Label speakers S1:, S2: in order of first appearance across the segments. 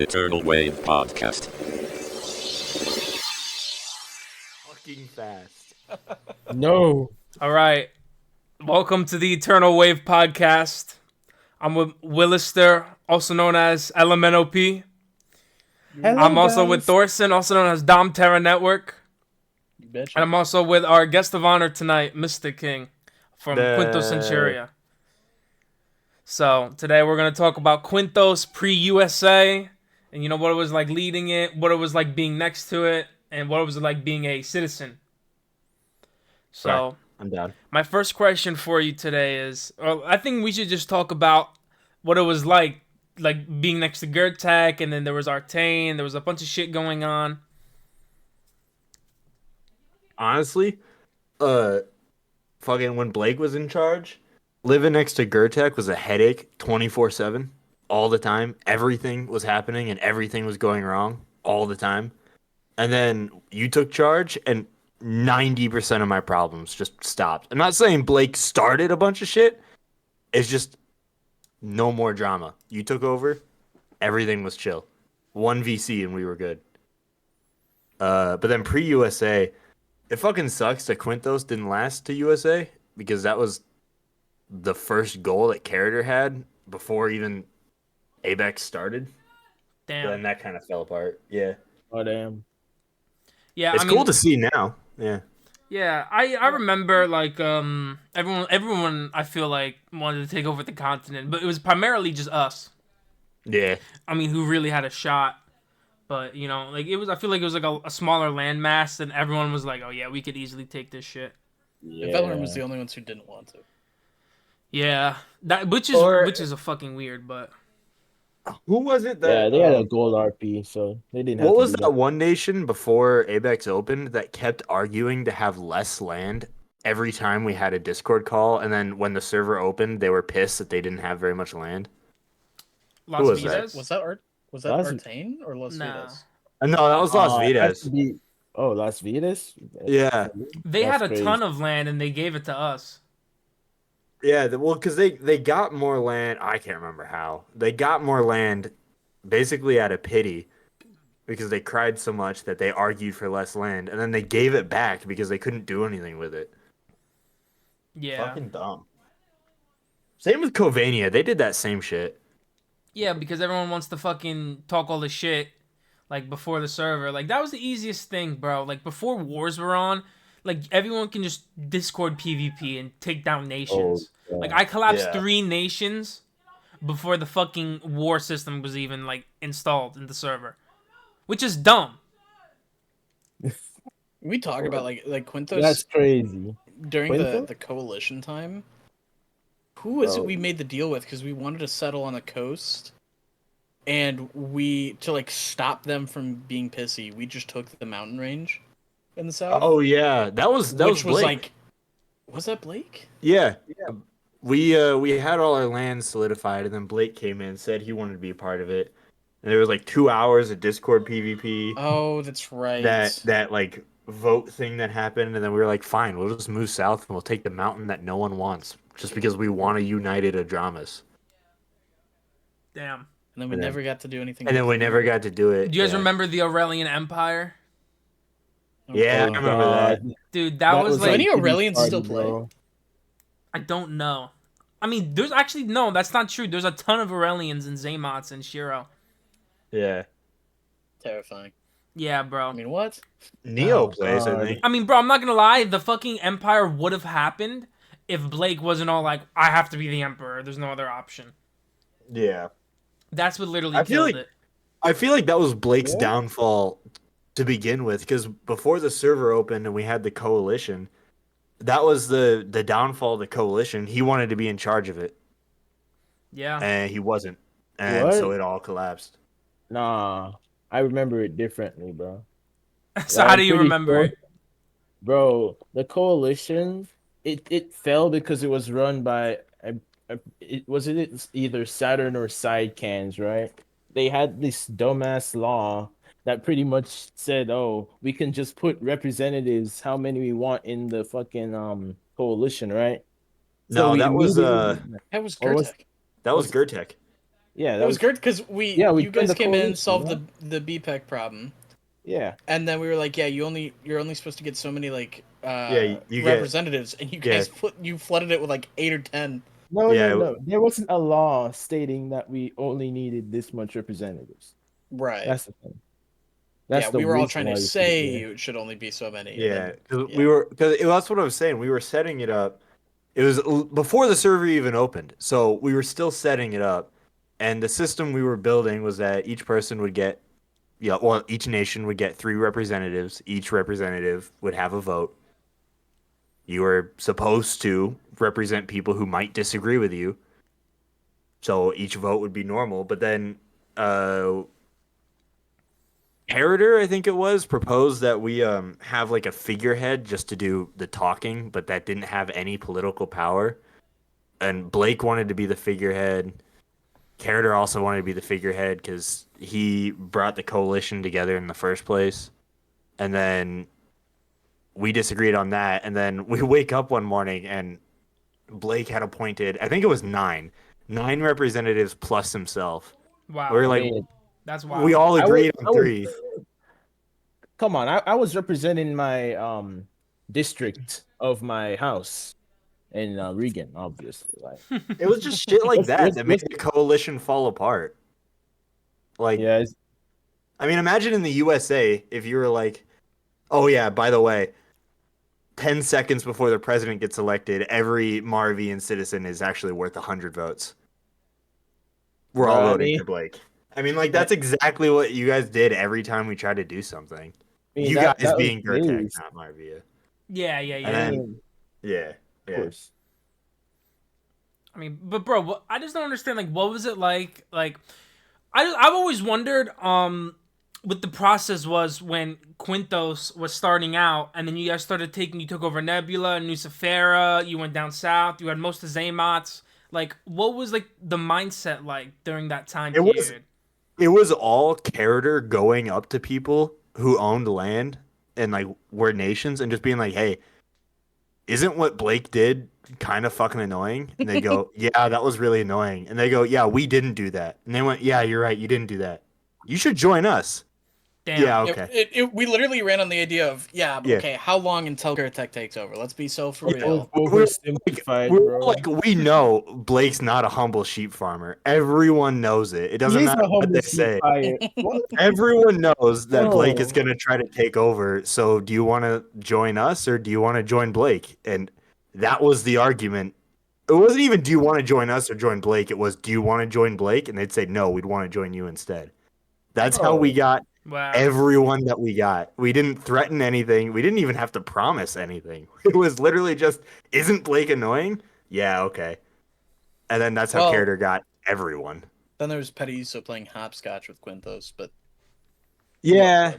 S1: Eternal Wave Podcast.
S2: Fucking fast.
S3: No.
S4: All right. Welcome to the Eternal Wave Podcast. I'm with Willister, also known as LMNOP.
S3: Hello,
S4: I'm also
S3: guys.
S4: with Thoreson, also known as Subterra Network.
S2: You betcha.
S4: And I'm also with our guest of honor tonight, MysticKing from Qynthos-Centuria. So today we're going to talk about Qynthos pre-USA and, you know, what it was like leading it, what it was like being next to it, and what it was like being a citizen. So...
S2: Right. I'm down.
S4: My first question for you today is, I think we should just talk about what it was like being next to Gertech, and then there was Artane, there was a bunch of shit going on.
S2: Honestly, fucking when Blake was in charge, living next to Gertech was a headache 24/7 all the time. Everything was happening and everything was going wrong all the time. And then you took charge and 90% of my problems just stopped. I'm not saying Blake started a bunch of shit. It's just no more drama. You took over, everything was chill. One VC and we were good. But then pre-USA, it fucking sucks that Qynthos didn't last to USA because that was the first goal that Carter had before even ABEX started.
S4: Damn.
S2: But then that kind of fell apart. Yeah.
S3: Oh, damn.
S4: Yeah,
S2: It's
S4: I mean,
S2: cool to see now. Yeah.
S4: Yeah, I remember everyone I feel like wanted to take over the continent, but it was primarily just us.
S2: Yeah.
S4: I mean, who really had a shot. But, you know, like I feel like it was like a smaller landmass, and everyone was like, oh yeah, we could easily take this shit.
S3: Yeah.
S5: Valorant was the only ones who didn't want to.
S4: Yeah, which is a fucking weird, but
S2: Who was it that?
S3: Yeah, they had a gold RP, so they didn't have
S2: What
S3: to
S2: was
S3: do
S2: that one nation before ABEX opened that kept arguing to have less land every time we had a Discord call, and then when the server opened, they were pissed that they didn't have very much land?
S4: Las
S2: was that?
S4: Vegas?
S5: Was that
S3: Las-
S5: Artane or Las
S4: Nah.
S5: Vegas?
S2: No, that was Las
S3: it has
S2: Vegas.
S3: to be- Oh, Las Vegas?
S2: Yeah.
S4: They
S3: That's
S4: had a
S3: crazy.
S4: ton of land and they gave it to us.
S2: Yeah, well, because they got more land. I can't remember how. They got more land basically out of pity because they cried so much that they argued for less land, and then they gave it back because they couldn't do anything with it.
S4: Yeah.
S2: Fucking dumb. Same with Covania. They did that same shit.
S4: Yeah, because everyone wants to fucking talk all this shit, like, before the server. Like, that was the easiest thing, bro. Like, before wars were on, like, everyone can just Discord PvP and take down nations.
S3: Oh, yeah.
S4: Like, I collapsed
S2: Yeah.
S4: 3 nations before the fucking war system was even, like, installed in the server. Which is dumb.
S5: We talk about like Qynthos
S3: That's crazy.
S5: during
S3: Qynthos?
S5: the coalition time. Who was it
S3: Oh.
S5: we made the deal with because we wanted to settle on the coast, and to like stop them from being pissy, we just took the mountain range in the south.
S2: Oh yeah, that was
S5: which was
S2: Blake.
S5: like, was that Blake?
S2: Yeah. We had all our land solidified, and then Blake came in and said he wanted to be a part of it. And there was like 2 hours of Discord PvP.
S5: Oh, that's right.
S2: That like vote thing that happened, and then we were like, fine, we'll just move south and we'll take the mountain that no one wants, just because we want a united Adramas.
S4: Damn.
S5: And then we
S2: and then-
S5: never got to do anything.
S2: And then we never got to do it.
S4: Do you guys
S2: yeah.
S4: remember the Aurelian Empire?
S2: Yeah, I
S3: Oh,
S2: remember that.
S3: God.
S4: Dude, that was
S5: Do
S4: like...
S5: any
S3: pretty
S5: Aurelians
S3: party,
S5: still play?
S3: bro.
S4: I don't know. I mean, there's actually... No, that's not true. There's a ton of Aurelians in Zamots and Shiro.
S2: Yeah.
S5: Terrifying.
S4: Yeah, bro.
S5: I mean, what?
S2: Neo
S3: Oh,
S2: plays, I
S3: God.
S2: think.
S4: I mean, bro, I'm not gonna lie. The fucking Empire would have happened if Blake wasn't all like, I have to be the Emperor. There's no other option.
S2: Yeah.
S4: That's what literally
S2: I feel
S4: killed
S2: like-
S4: it.
S2: I feel like that was Blake's
S3: Yeah.
S2: downfall to begin with, because before the server opened and we had the coalition, that was the downfall of the coalition. He wanted to be in charge of it,
S4: Yeah.
S2: and he wasn't, and
S3: What?
S2: so it all collapsed.
S3: Nah, I remember it differently, bro.
S4: So
S3: Yeah,
S4: how
S3: I'm
S4: do you
S3: pretty
S4: remember
S3: sure-
S4: it?
S3: Bro, the coalition, it fell because it was run by it's either Saturn or Sidecans, right? They had this dumbass law that pretty much said, "Oh, we can just put representatives how many we want in the fucking coalition, right?"
S2: No,
S3: we
S2: that was
S3: immediately-
S5: That was
S3: Or was-
S5: Gertech.
S2: that was Gertech.
S3: Yeah,
S5: That was good because
S3: we
S5: you
S3: joined
S5: guys
S3: the
S5: came in and
S3: coalition,
S5: solved
S3: yeah.
S5: the BPEC problem,
S3: Yeah.
S5: and then we were like, yeah, you're only supposed to get so many like
S2: Yeah, you get
S5: representatives, and you
S2: yeah
S5: guys flooded it with like 8 or 10.
S3: No,
S2: Yeah.
S3: no. There wasn't a law stating that we only needed this much representatives.
S5: Right.
S3: That's the thing.
S5: Yeah,
S3: That's the
S5: we were all
S3: reason
S5: trying
S3: why
S5: to
S3: we put it
S5: say
S3: there.
S5: it should only be so many. And
S2: Yeah,
S5: then,
S2: because
S5: yeah.
S2: that's what I was saying. We were setting it up. It was before the server even opened, so we were still setting it up. And the system we were building was that each person would get, yeah, well, each nation would get 3 representatives. Each representative would have a vote. You were supposed to represent people who might disagree with you. So each vote would be normal, but then Heriter, I think it was, proposed that we have like a figurehead just to do the talking, but that didn't have any political power. And Blake wanted to be the figurehead. Heriter also wanted to be the figurehead because he brought the coalition together in the first place. And then we disagreed on that. And then we wake up one morning and Blake had appointed, I think it was nine representatives plus himself.
S4: Wow.
S2: We were
S3: I
S2: like,
S3: mean,
S4: That's wild.
S2: we all
S3: I
S2: agreed
S3: I
S2: on 3.
S3: come on. I was representing my district of my house in Regan, obviously. Like,
S2: It was just shit like that
S3: what's-
S2: that made
S3: what's-
S2: the coalition fall apart. Like,
S3: yeah, it's,
S2: I mean, imagine in the USA if you were like, oh, yeah, by the way, 10 seconds before the president gets elected, every Marvian citizen is actually worth 100 votes. We're all
S3: I
S2: voting
S3: mean-
S2: for Blake. I mean, like, that's exactly what you guys did every time we tried to do something.
S3: I mean,
S2: You
S3: that
S2: guys
S3: was
S2: being Gertek,
S3: days.
S2: not Marvia.
S4: Yeah, yeah, yeah.
S2: And
S3: I
S2: then,
S3: mean,
S2: yeah,
S3: of
S2: yeah.
S3: course.
S4: I mean, but bro, I just don't understand. Like, what was it like? Like, I've always wondered what the process was when Qynthos was starting out, and then you guys you took over Nebula, New Subterra, you went down south, you had most of Zamots. Like, what was like the mindset like during that time period?
S2: It was all character going up to people who owned land and like were nations and just being like, "Hey, isn't what Blake did kind of fucking annoying?" And they go, "Yeah, that was really annoying." And they go, "Yeah, we didn't do that." And they went, "Yeah, you're right, you didn't do that. You should join us."
S4: Damn.
S2: Yeah, okay.
S5: We literally ran on the idea of,
S2: Yeah.
S5: okay, how long until Gertek takes over? Let's be so for
S3: It was
S5: real.
S3: oversimplified,
S2: We're
S3: bro.
S2: like, we know Blake's not a humble sheep farmer. Everyone knows it. It doesn't
S3: He's
S2: matter
S3: a
S2: what
S3: humble
S2: they
S3: sheep
S2: say.
S3: buyer. What?
S2: Everyone knows that Blake is
S3: No.
S2: going to try to take over. So do you want to join us or do you want to join Blake? And that was the argument. It wasn't even do you want to join us or join Blake. It was do you want to join Blake? And they'd say no, we'd want to join you instead. That's how we got
S4: Wow.
S2: everyone that we got. We didn't threaten anything. We didn't even have to promise anything. It was literally just, isn't Blake annoying? Yeah, okay. And then that's how
S5: Well-
S2: Carter got everyone.
S5: Then there was Petty so playing hopscotch with Qynthos, but
S2: Yeah.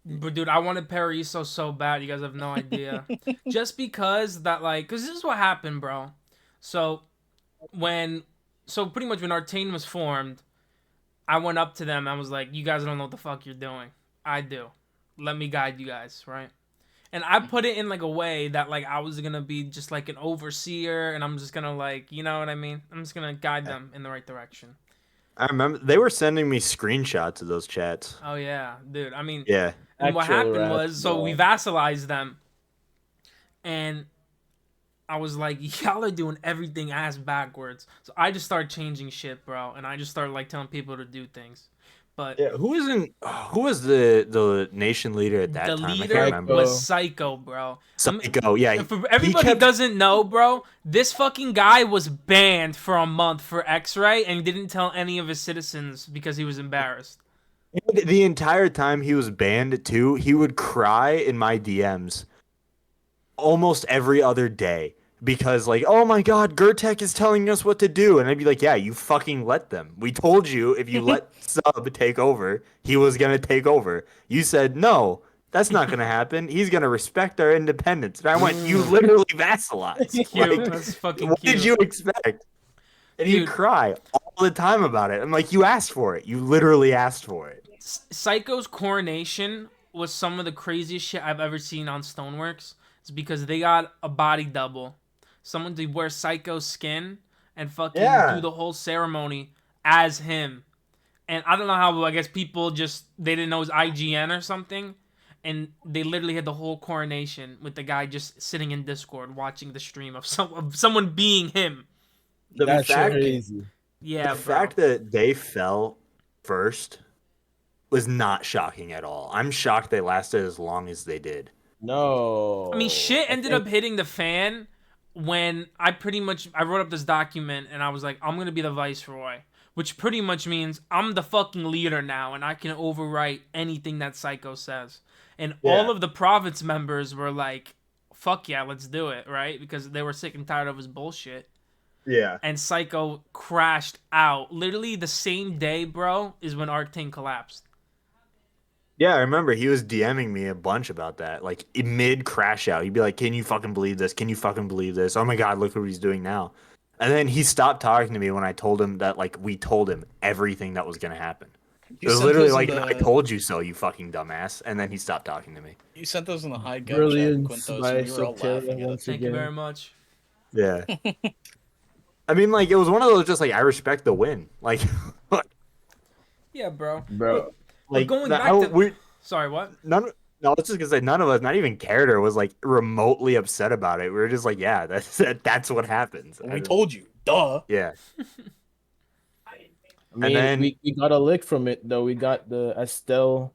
S4: But dude, I wanted Paraiso so bad. You guys have no idea. Just because that, like, because this is what happened, bro. So pretty much when Artane was formed, I went up to them. I was like, "You guys don't know what the fuck you're doing. I do. Let me guide you guys, right?" And I put it in like a way that like I was gonna be just like an overseer, and I'm just gonna like, you know what I mean? I'm just gonna guide them in the right direction.
S2: I remember they were sending me screenshots of those chats.
S4: Oh yeah, dude. I mean,
S2: Yeah.
S4: and what
S3: Actual
S4: happened
S3: rats,
S4: was, so
S3: bro.
S4: we vassalized them, and I was like, y'all are doing everything ass backwards. So I just started changing shit, bro, and I just started like telling people to do things. But
S2: Yeah, who was the nation leader at that
S4: the
S2: time? I
S4: leader
S2: can't remember.
S4: was Psycho, bro.
S2: Psycho, yeah.
S4: And for everybody who doesn't know, bro, this fucking guy was banned for a month for X-Ray and didn't tell any of his citizens because he was embarrassed.
S2: The entire time he was banned too, he would cry in my DMs almost every other day because like, oh my god, Gertek is telling us what to do, and I'd be like, yeah, you fucking let them. We told you if you let Sub take over, he was gonna take over. You said no. That's not gonna happen. He's gonna respect our independence. And I went, you literally vassalized.
S4: Cute.
S2: Like,
S4: That's fucking
S2: what
S4: cute.
S2: did you expect? And he'd
S4: Dude.
S2: cry all the time about it. I'm like, you asked for it. You literally asked for it.
S4: Psycho's coronation was some of the craziest shit I've ever seen on Stoneworks. It's because they got a body double. Someone to wear Psycho's skin, and fucking
S2: Yeah.
S4: do the whole ceremony as him. And I don't know how, I guess people just, they didn't know it was IGN or something. And they literally had the whole coronation with the guy just sitting in Discord watching the stream of someone being him.
S3: That's
S2: fact,
S3: crazy.
S4: Yeah,
S2: the
S4: bro.
S2: fact that they fell first was not shocking at all. I'm shocked they lasted as long as they did.
S3: No.
S4: I mean, shit ended
S3: think-
S4: up hitting the fan when I wrote up this document and I was like, I'm gonna be the viceroy, which pretty much means I'm the fucking leader now and I can overwrite anything that Psycho says. And all of the province members were like, fuck yeah, let's do it, right? Because they were sick and tired of his bullshit.
S2: Yeah.
S4: And Psycho crashed out. Literally the same day, bro, is when Arcane collapsed.
S2: Yeah, I remember he was DMing me a bunch about that. Like mid crash out, he'd be like, "Can you fucking believe this? Can you fucking believe this? Oh my god, look what he's doing now." And then he stopped talking to me when I told him that like we told him everything that was gonna happen. It was literally like, "I told you so, you fucking dumbass." And then he stopped talking to me.
S5: You sent those in the high gun chat,
S3: Brilliant
S5: Qynthos,
S3: by
S5: and we were all
S3: Subterra
S5: laughing at
S3: once
S5: it.
S4: Thank you
S3: again.
S4: very much.
S2: Yeah. I mean, like it was one of those just like I respect the win. Like,
S4: Yeah, bro.
S3: Bro.
S2: like
S4: going
S2: that-
S4: back to-
S2: we
S4: Sorry, what?
S2: none. No, I was just gonna say none of us, not even Carter, was like remotely upset about it. We were just like, yeah, that's what happens.
S5: We told you, duh.
S2: Yeah.
S3: I mean,
S2: then-
S3: we got a lick from it though. We got the Estelle,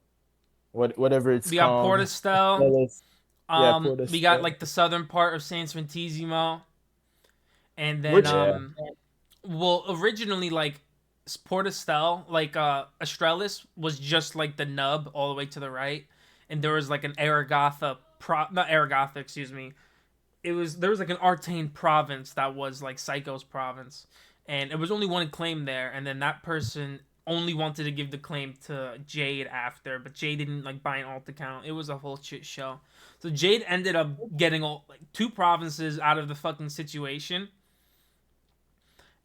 S3: whatever it's
S4: We got
S3: called.
S4: Portistel.
S3: Estelle's- Yeah,
S4: We got
S3: Portistel.
S4: like the southern part of San Santissimo. And then
S2: Which-
S4: well, originally like Portistel, like Australis was just like the nub all the way to the right, and there was like an Aragotha not Aragotha, excuse me. There was like an Artane province that was like Psycho's province, and it was only one claim there, and then that person only wanted to give the claim to Jade after, but Jade didn't like buy an alt account. It was a whole shit show. So Jade ended up getting like 2 provinces out of the fucking situation.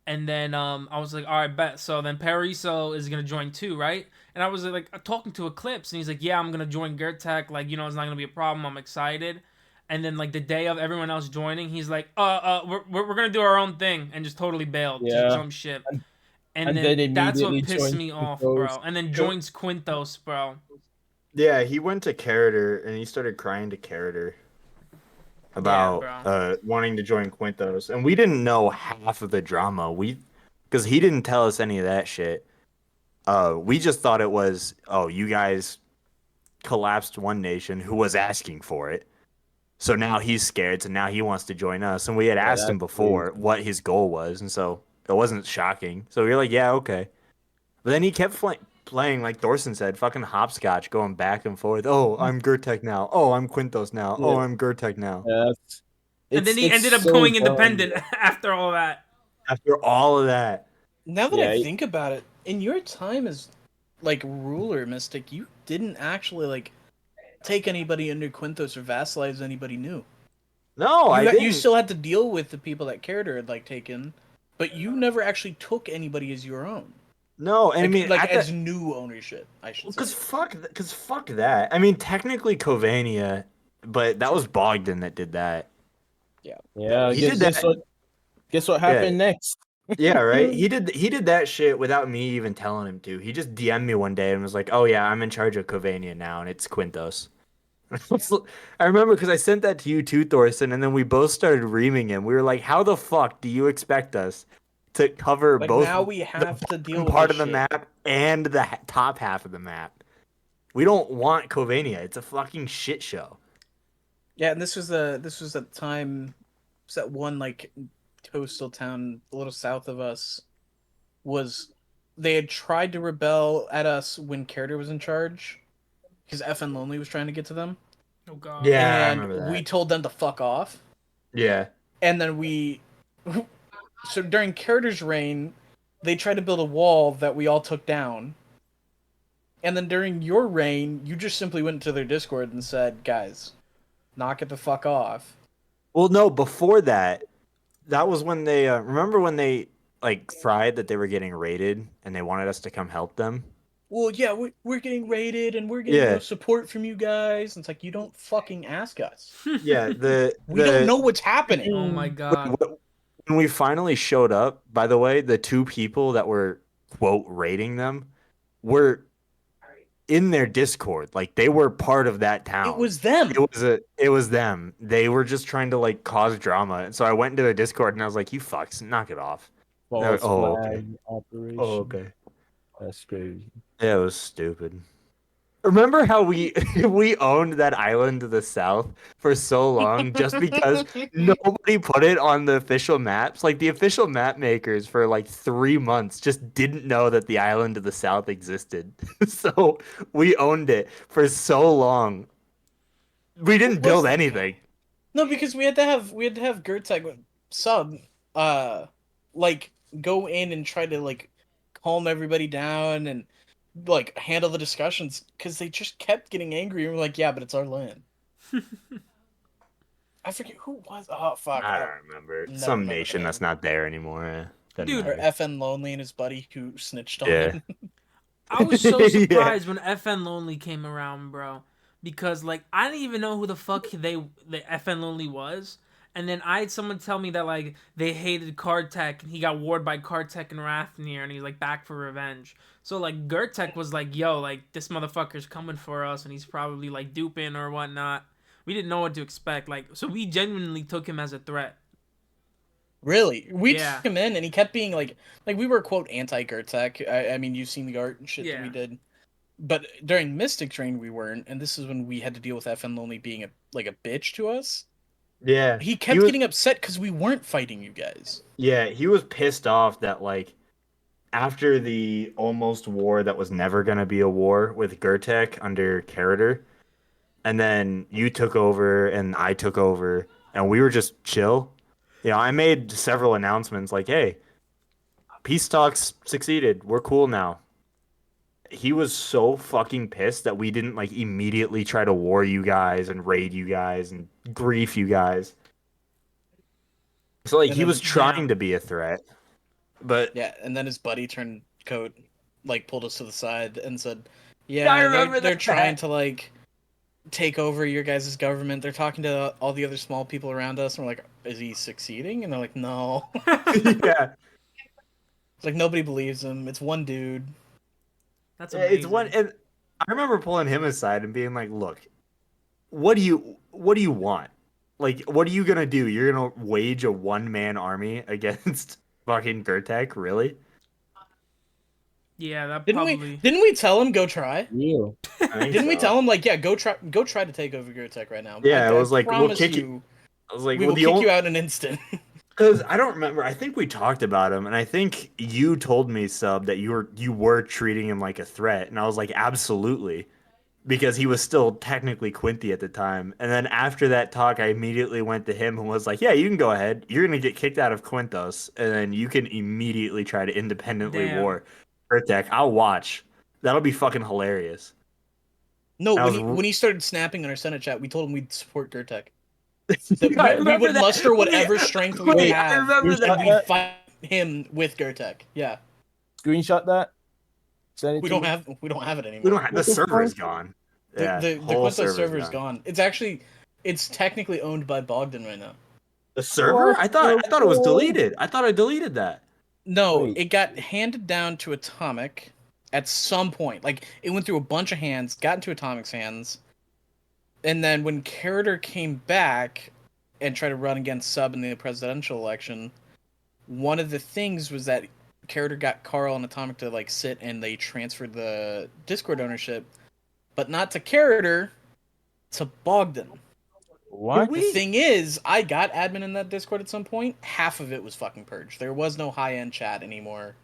S4: And then I was like, all right, bet. So then Paraiso is going to join too, right? And I was like talking to Eclipse, and he's like, yeah, I'm going to join Gertech. Like, you know, it's not going to be a problem. I'm excited. And then like the day of everyone else joining, he's like, we're going to do our own thing, and just totally bailed.
S3: Yeah.
S4: Just jump ship. And
S3: and
S4: then
S3: then
S4: that's what
S3: immediately
S4: pissed
S3: joined
S4: me off,
S3: Qynthos.
S4: bro. And then joins Qynthos, bro.
S2: Yeah, he went to Carter and he started crying to Carter about
S4: bro.
S2: wanting to join Qynthos, and we didn't know half of the drama. Because he didn't tell us any of that shit. We just thought it was, oh, you guys collapsed one nation who was asking for it, so now he's scared, so now he wants to join us. And we had asked him
S3: that's
S2: before
S3: crazy.
S2: what his goal was, and so it wasn't shocking. So we were like, yeah, okay. But then he kept playing, like Thoreson said, fucking hopscotch, going back and forth. Oh, I'm Gertech now. Oh, I'm Qynthos now. Oh,
S3: Yeah.
S2: I'm Gertech now.
S3: Yeah,
S4: And then he
S3: it's
S4: ended up
S3: so
S4: going
S3: dumb.
S4: independent after all that.
S2: After all of that,
S5: Now that
S3: Yeah,
S5: I
S3: he-
S5: think about it, in your time as like ruler, Mystic, you didn't actually like take anybody under Qynthos or vassalize anybody new.
S2: no, I
S5: You,
S2: didn't.
S5: you still had to deal with the people that Carter had like taken, but you never actually took anybody as your own.
S2: No, and
S5: Like,
S2: I mean,
S5: like
S2: at
S5: as
S2: the-
S5: new ownership, I should say.
S2: Because fuck that. I mean, technically Covania, but that was Bogdan that did that.
S3: Yeah,
S2: He
S3: guess,
S2: did
S3: guess what? Guess what happened next?
S2: Yeah, right. He did that shit without me even telling him to. He just DM'd me one day and was like, "Oh yeah, I'm in charge of Covania now, and it's Qynthos." I remember because I sent that to you too, Thoreson, and then we both started reaming him. We were like, "How the fuck do you expect us to cover
S5: Like
S2: both
S5: now we have to deal with
S2: part
S5: this
S2: of the
S5: shit.
S2: map and the top half of the map? We don't want Covania. It's a fucking shit show."
S5: Yeah, and this was the time. Was that one like coastal town a little south of us? Was they had tried to rebel at us when Carter was in charge, because FN Lonely was trying to get to them.
S4: Oh god.
S2: Yeah, I
S5: and
S2: remember that.
S5: we told them to fuck off.
S2: Yeah.
S5: And then so during Carter's reign, they tried to build a wall that we all took down. And then during your reign, you just simply went to their Discord and said, "Guys, knock it the fuck off."
S2: Well, no, before that, that was when they remember when they like cried that they were getting raided and they wanted us to come help them.
S5: Well, yeah, we're getting raided and we're getting
S2: Yeah.
S5: no support from you guys. And it's like, you don't fucking ask us.
S2: Yeah,
S5: We don't know what's happening.
S4: Oh my god.
S2: when we finally showed up, by the way, the two people that were quote raiding them were in their Discord. Like they were part of that
S5: It
S2: town.
S5: was them.
S2: It was them. They were just trying to like cause drama. And so I went into their Discord and I was like, "You fucks, knock it off." They're like,
S3: False
S2: "Oh,
S3: flag
S2: okay.
S3: operation.
S2: Oh, okay."
S3: That's crazy.
S2: Yeah, it was stupid. Remember how we we owned that island to the south for so long just because nobody put it on the official maps? Like the official map makers for like 3 months just didn't know that the island to the south existed. So we owned it for so long. We didn't
S5: What was
S2: build
S5: that
S2: anything.
S5: No, because we had to have Gertag sub like go in and try to like calm everybody down and like handle the discussions because they just kept getting angry and we're like, yeah, but it's our land. I forget who was. Oh fuck!
S2: I don't remember.
S5: never
S2: Some
S5: remember the
S2: nation that's
S5: name.
S2: not there anymore. Doesn't
S4: Dude.
S5: Or
S2: matter.
S5: FN Lonely and his buddy who snitched on
S2: Yeah.
S5: him.
S4: I was so
S2: Yeah.
S4: surprised when FN Lonely came around, bro. Because like I didn't even know who the fuck the FN Lonely was. And then I had someone tell me that like they hated Kartek and he got warred by Kartek and Rathnir and he's like back for revenge. So like Gertek was like, yo, like this motherfucker's coming for us and he's probably like duping or whatnot. We didn't know what to expect. Like so we genuinely took him as a threat.
S5: Really, we
S4: Yeah.
S5: took him in and he kept being like we were quote anti Gertech. I mean, you've seen the art and shit that we
S4: Yeah.
S5: did. But during Mystic Train, we weren't, and this is when we had to deal with FN Lonely being a bitch to us.
S2: Yeah.
S5: He kept getting upset because we weren't fighting you guys.
S2: Yeah, he was pissed off that like after the almost war that was never gonna be a war with Gertek under Karater, and then you took over and I took over and we were just chill. You know, I made several announcements like, "Hey, peace talks succeeded. We're cool now." He was so fucking pissed that we didn't like immediately try to war you guys and raid you guys and grief you guys. So like
S5: And
S2: he
S5: then-
S2: was trying to be a threat, but
S5: Yeah, and then his buddy turned coat, like pulled us to the side and said,
S2: Yeah, I
S5: "Yeah,
S2: remember
S5: they're
S2: that.
S5: trying to like take over your guys' government. They're talking to all the other small people around us." And we're like, "Is he succeeding?" And they're like, "No."
S2: Yeah.
S5: It's like nobody believes him. It's one dude.
S4: That's
S2: Yeah,
S4: amazing.
S2: it's one, and I remember pulling him aside and being like, "Look, what do you want? Like, what are you gonna do? You're gonna wage a one-man army against fucking Gertek, really?"
S4: Yeah, that
S5: Didn't
S4: probably.
S5: we tell him go try?
S3: Real.
S2: I think
S5: Didn't we
S2: so.
S5: tell him like, yeah, go try to take over Gertech right now?
S2: Yeah,
S5: I
S2: it was like, we'll
S5: promise
S2: kick
S5: you,
S2: you. I was like,
S5: we
S2: well,
S5: will
S2: the
S5: kick
S2: only
S5: you out in an instant.
S2: because I don't remember. I think we talked about him, and I think you told me, Sub, that you were treating him like a threat, and I was like, absolutely, because he was still technically Quinty at the time. And then after that talk, I immediately went to him and was like, "Yeah, you can go ahead. You're gonna get kicked out of Qynthos, and then you can immediately try to independently
S4: Damn.
S2: war Urtek. I'll watch. That'll be fucking hilarious."
S5: No,
S2: I was
S5: when he started snapping in our Senate chat, we told him we'd support Gertech.
S2: I
S5: We
S2: remember
S5: would
S2: that.
S5: muster whatever
S2: Wait,
S5: strength we
S2: wait,
S5: have.
S2: I remember
S3: Here's
S2: that.
S3: that-
S5: We'd fight him with Gertech. Yeah,
S3: Screenshot that. Send it
S5: we
S3: to
S5: don't
S3: me.
S5: have it anymore.
S2: We don't have the
S3: What the
S2: server is
S3: fuck?
S2: gone.
S5: The
S2: Yeah,
S5: the
S2: whole
S5: Qynthos server is
S2: server's
S5: gone. It's technically owned by Bogdan right now.
S2: The server?
S3: What
S2: I thought it was
S3: the fuck?
S2: deleted. I thought I deleted that.
S5: No,
S3: Wait.
S5: it got handed down to Atomic at some point. Like it went through a bunch of hands, got into Atomic's hands, and then when Karater came back and tried to run against Sub in the presidential election, one of the things was that Karater got Carl and Atomic to like sit and they transferred the Discord ownership, but not to Karater, to Bogdan.
S3: What?
S5: The thing is, I got admin in that Discord at some point. Half of it was fucking purged. There was no high-end chat anymore.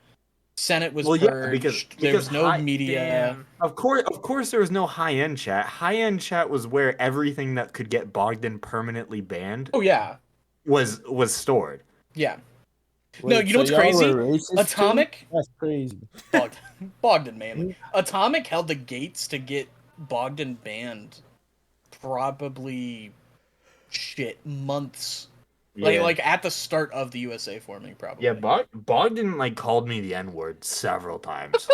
S5: Senate was
S2: Well, yeah,
S5: purged.
S2: because
S5: there was no
S2: high-
S5: media.
S4: Damn.
S2: Of course, there was no high-end chat. High-end chat was where everything that could get Bogdan permanently banned
S5: Oh yeah,
S2: was stored.
S5: yeah.
S3: Wait,
S5: No, you know what's
S3: y'all
S5: crazy?
S3: were racist too?
S5: Atomic,
S3: That's crazy.
S5: Bogdan mainly. Atomic held the gates to get Bogdan banned. Probably, months.
S2: Yeah.
S5: Like at the start of the USA forming, probably.
S2: Yeah, Bogdan like called me the N-word several times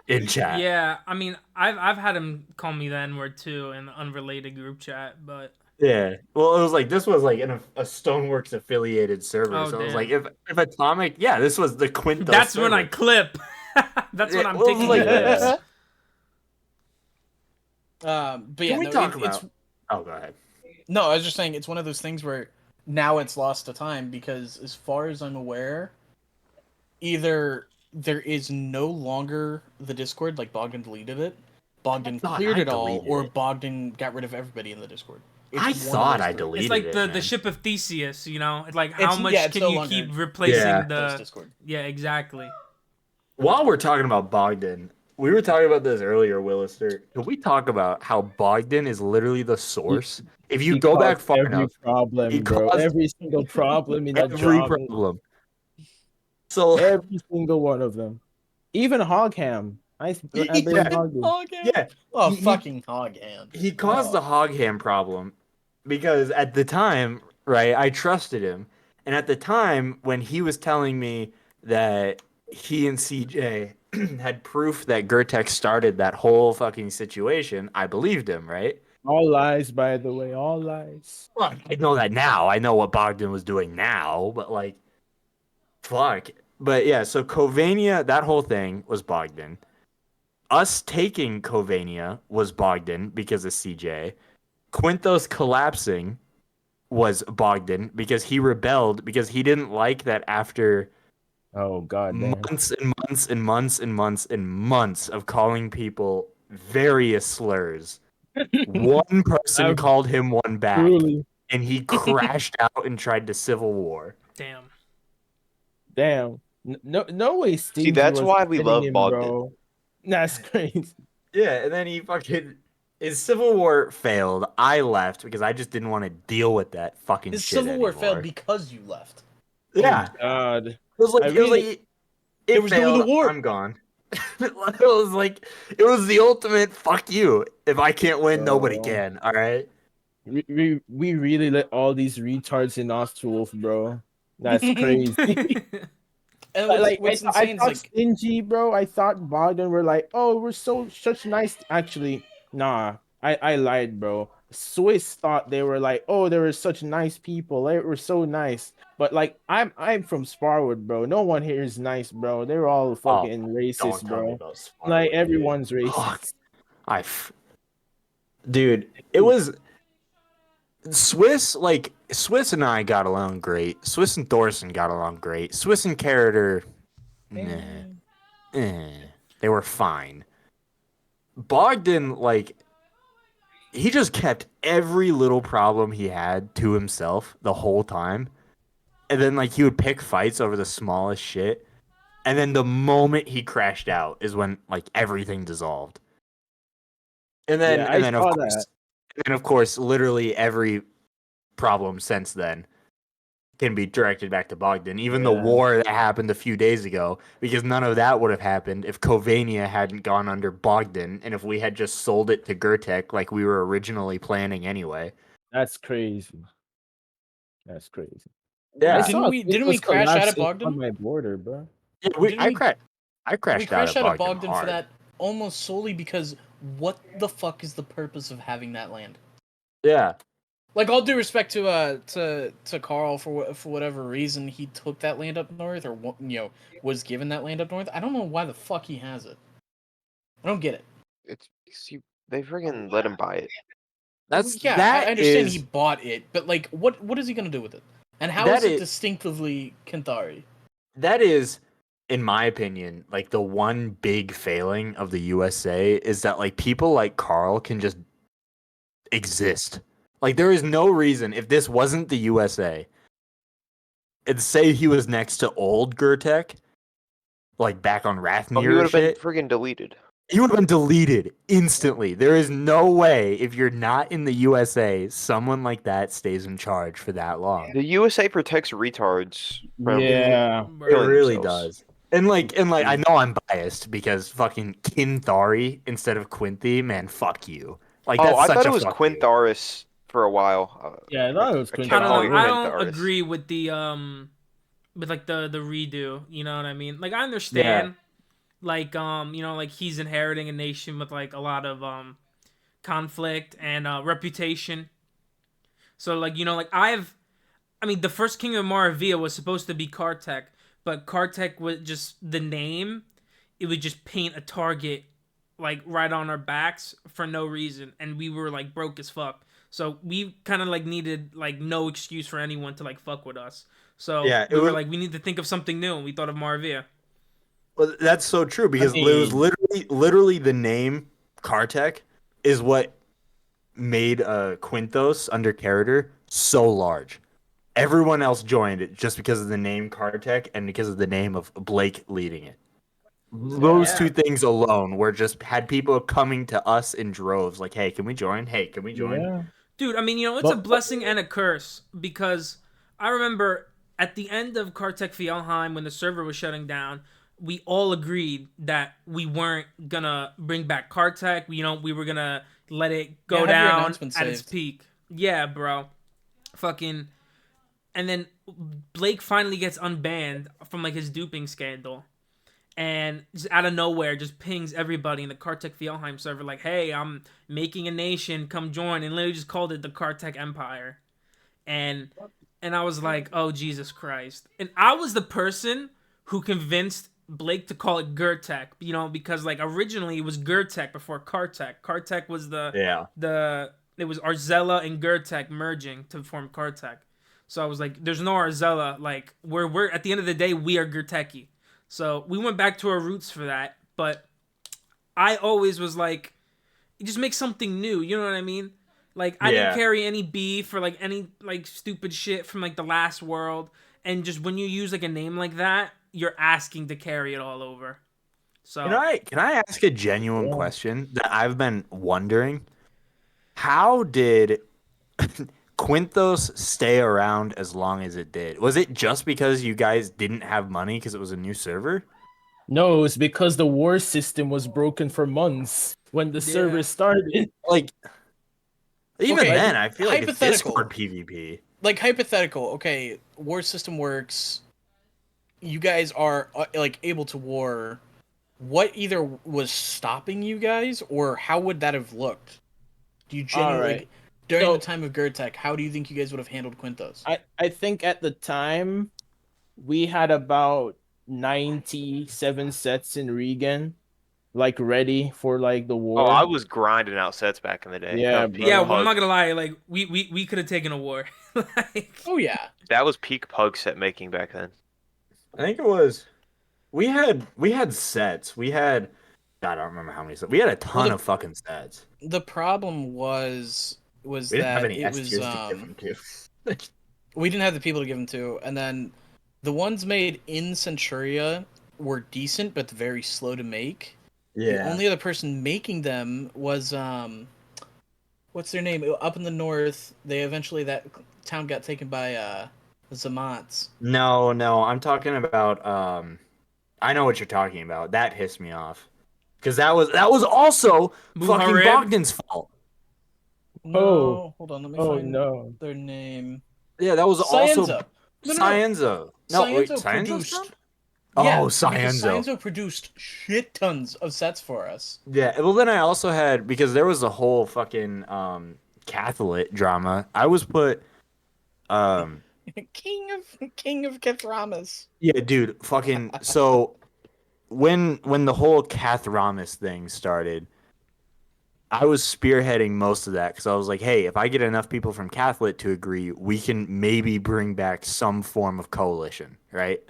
S2: in chat.
S4: Yeah, I mean, I've had him call me the N-word too in the unrelated group chat, but
S2: Yeah. Well, it was like this was like in a Stoneworks affiliated server,
S4: Oh,
S2: so it was like
S4: damn.
S2: if Atomic, yeah, this was the Qynthos.
S4: That's when I
S2: server.
S4: clip. That's when
S2: Yeah,
S4: I'm
S2: well, it was
S4: taking
S2: like
S4: clips.
S2: this.
S5: But yeah,
S2: Can we
S5: no,
S2: talk
S5: it's
S2: about? Oh, go ahead.
S5: no. I was just saying it's one of those things where now it's lost to time because, as far as I'm aware, either there is no longer the Discord, like Bogdan deleted it, Bogdan
S2: thought
S5: cleared
S2: I
S5: it all,
S2: deleted
S5: or
S2: it.
S5: Bogdan got rid of everybody in the Discord. It's
S2: I
S5: one of
S2: thought
S5: those
S2: I
S5: three.
S2: deleted
S4: It's like
S2: it,
S4: the
S2: man.
S4: ship of Theseus, you know? It's like how much
S5: It's
S4: can
S5: no
S4: you
S5: longer
S4: keep replacing
S2: Yeah.
S5: Qynthos
S4: the
S5: Discord.
S4: Yeah, exactly.
S2: While we're talking about Bogdan, we were talking about this earlier, Willister. Can we talk about how Bogdan is literally the source? If you
S3: He
S2: go back
S3: caused
S2: far
S3: every
S2: enough, he
S3: problem, bro.
S2: caused
S3: Every single problem in that
S2: every
S3: job.
S2: problem. So
S3: Every single one of them. Even Hogham. I blame
S2: yeah,
S3: Bogdan.
S5: Hog hand?
S2: yeah,
S5: Oh,
S2: he,
S5: fucking hog hand.
S2: he caused
S5: Oh.
S2: the hog ham problem because at the time, right, I trusted him. And at the time when he was telling me that he and CJ had proof that Gertek started that whole fucking situation, I believed him, right?
S3: All lies, by the way. All lies.
S2: Well, I know that now. I know what Bogdan was doing now, but like, fuck. But yeah, so Covania, that whole thing was Bogdan. Us taking Covania was Bogdan because of CJ. Qynthos collapsing was Bogdan because he rebelled because he didn't like that after
S3: Oh, god damn.
S2: months and months and months and months and months of calling people various slurs. One person
S3: I've
S2: called him one back,
S3: truly.
S2: and he crashed out and tried to civil war.
S4: Damn.
S3: Damn. No way Stingy
S6: that's
S3: was
S6: why we
S3: hitting
S6: love
S3: him,
S6: Bogdan.
S3: bro. That's crazy.
S2: Yeah, and then he fucking his civil war failed. I left because I just didn't want to deal with that fucking
S5: His
S2: shit
S5: civil war
S2: anymore.
S5: failed because you left.
S2: Yeah,
S3: God.
S2: it was like
S3: I
S2: it was
S3: really-
S2: like
S5: It
S2: it
S5: was doing the
S2: failed.
S5: war.
S2: I'm gone. It was like it was the ultimate fuck you. If I can't win, nobody
S3: Bro.
S2: can. All right.
S3: We really let all these retards in Ostwolf, bro. That's crazy.
S5: And what's
S3: I
S5: insane is
S3: thought
S5: like
S3: Stingy, bro. I thought Bogdan were like, oh, we're such nice. Actually, nah, I lied, bro. Swiss thought they were like, oh, they were such nice people. They were so nice. But like, I'm from Sparwood, bro. No one here is nice, bro. They're all fucking racist,
S2: Don't tell me
S3: bro.
S2: about Sparwood,
S3: Like
S2: dude.
S3: everyone's
S2: Fuck.
S3: racist.
S2: Dude, it was Swiss. Like Swiss and I got along great. Swiss and Thoreson got along great. Swiss and Carrot, they were fine. Bogdan, like, he just kept every little problem he had to himself the whole time. And then, like, he would pick fights over the smallest shit. And then the moment he crashed out is when, like, everything dissolved. And then,
S3: Yeah, I
S2: of
S3: saw
S2: course,
S3: that.
S2: and of course, literally every problem since then can be directed back to Bogdan. Even the
S3: Yeah.
S2: war that happened a few days ago, because none of that would have happened if Covania hadn't gone under Bogdan, and if we had just sold it to Gertek like we were originally planning anyway.
S3: That's crazy. That's crazy.
S2: Yeah,
S3: I
S5: Didn't
S3: saw
S5: we-
S3: it
S5: didn't we
S3: was
S5: crash out at
S3: collapsing
S5: Bogdan?
S3: on my border, bro.
S2: yeah
S5: Didn't we-
S2: I crashed
S5: we crashed
S2: out
S5: out
S2: at
S5: of Bogdan
S2: hard.
S5: for that almost solely because what the fuck is the purpose of having that land?
S2: Yeah,
S5: Like, all due respect to Carl for whatever reason he took that land up north, or was given that land up north. I don't know why the fuck he has it. I don't get it.
S6: It's they friggin' let him buy it.
S5: I understand he bought it, but like, what is he gonna do with it? And how is it distinctively Qynthari?
S2: That is, in my opinion, like the one big failing of the USA is that like people like Carl can just exist. Like there is no reason if this wasn't the USA, and say he was next to old Gertek, like back on
S6: Oh,
S2: Rathmere
S6: he would have been
S2: shit,
S6: friggin' deleted.
S2: he would have been deleted instantly. There is no way if you're not in the USA, someone like that stays in charge for that long.
S6: The USA protects retards from
S3: Yeah.
S2: It
S6: killing
S2: really
S6: themselves.
S2: does. And like I know I'm biased because fucking Qynthari instead of Quinty, man, fuck you. Like
S6: Oh,
S2: that's
S6: I
S2: such
S6: thought
S2: a
S6: it was
S2: fuck you.
S6: Quintharis for a while.
S3: Yeah, I thought it was
S6: I
S3: Quintharis.
S6: kept
S4: I
S6: calling
S4: don't know.
S6: it
S4: I don't
S6: Quintharis.
S4: agree with the redo. You know what I mean? Like I understand, like like he's inheriting a nation with like a lot of conflict and reputation. So like like I mean the first King of Moravia was supposed to be Kartek, but Kartek was just the name. It would just paint a target like right on our backs for no reason, and we were like broke as fuck. So we kind of like needed like no excuse for anyone to like fuck with us. So
S2: Yeah, it
S4: we were
S2: was.
S4: like, we need to think of something new, and we thought of Moravia.
S2: Well, that's so true because it was
S3: mean-
S2: literally the name Kartek is what made Qynthos under character so large. Everyone else joined it just because of the name Kartek and because of the name of Blake leading it. Those two things alone were just had people coming to us in droves, like, "Hey, can we join? Hey, can we join?"
S3: Yeah.
S4: Dude, I mean, it's a
S3: But
S4: blessing and a curse because I remember at the end of Kartek Fjellheim when the server was shutting down, we all agreed that we weren't gonna bring back Kartek. We were gonna let it go
S5: Yeah, have your
S4: down
S5: announcement
S4: at its
S5: saved.
S4: peak. Yeah, bro. Fucking. And then Blake finally gets unbanned from like his duping scandal. And just out of nowhere, just pings everybody in the Kartek Fjellheim server like, "Hey, I'm making a nation, come join," and literally just called it the Kartek Empire. And I was like, "Oh Jesus Christ!" And I was the person who convinced Blake to call it Gurtek, because like originally it was Gurtek before Kartek. Kartek was
S2: Yeah.
S4: it was Arzella and Gurtek merging to form Kartek. So I was like, "There's no Arzella. Like we're at the end of the day, we are Gurteki." So we went back to our roots for that. But I always was like, just make something new. You know what I mean? Like I didn't
S2: Yeah.
S4: carry any beef or like any like stupid shit from like the last world. And just when you use like a name like that, you're asking to carry it all over. So
S2: Can I ask a genuine question that I've been wondering? How did Quinthos stay around as long as it did? Was it just because you guys didn't have money because it was a new server?
S3: no, it's because the war system was broken for months when the server started.
S2: Like even
S5: Okay,
S2: then, I feel like it's
S5: hypothetical.
S2: Discord PvP.
S5: Like hypothetical. Okay, war system works. You guys are like able to war. What either was stopping you guys, or how would that have looked? Do you genuinely
S3: Alright.
S5: like, during
S3: So-
S5: the time of Gurtek? How do you think you guys would have handled Quinthos?
S3: I think at the time we had about 97 sets in Regan, like ready for like the war.
S6: Oh, I was grinding out sets back in the day.
S3: Yeah,
S6: That was
S3: bro.
S6: peak
S4: yeah, well, I'm
S6: pug.
S4: not gonna lie. Like we could have taken a war. Like,
S5: Oh yeah,
S6: That was peak pug set making back then.
S2: I think it was. We had sets. We had. I don't remember how many sets. We had a ton
S5: the-
S2: of fucking sets.
S5: the problem was
S2: We didn't have
S5: that
S2: any
S5: it
S2: S
S5: was
S2: tiers to give them to.
S5: we didn't have the people to give them to, and then the ones made in Centuria were decent but very slow to make. The only other person making them was what's their name? Up in the north, that town got taken by Zamats.
S2: No, I'm talking about I know what you're talking about. That pissed me off. Because that was also fucking
S4: Muharib?
S2: Bogdan's fault.
S5: No, hold on, let me
S3: Oh
S5: find
S3: no.
S5: their name.
S2: Yeah, that was also
S5: Cyanza. No.
S2: Cyanza. No, wait,
S5: Cyanzo
S2: Cyanza's
S5: produced.
S2: from?
S5: Yeah,
S2: Oh,
S5: because
S2: Cyanzo.
S5: Cyanzo produced shit tons of sets for us.
S2: Yeah, well then I also had because there was a whole fucking Catholic drama. I was put
S5: King of Kithramas.
S2: yeah, dude, fucking so when the whole Cathramis thing started, I was spearheading most of that because I was like, hey, if I get enough people from Catholic to agree, we can maybe bring back some form of coalition, right?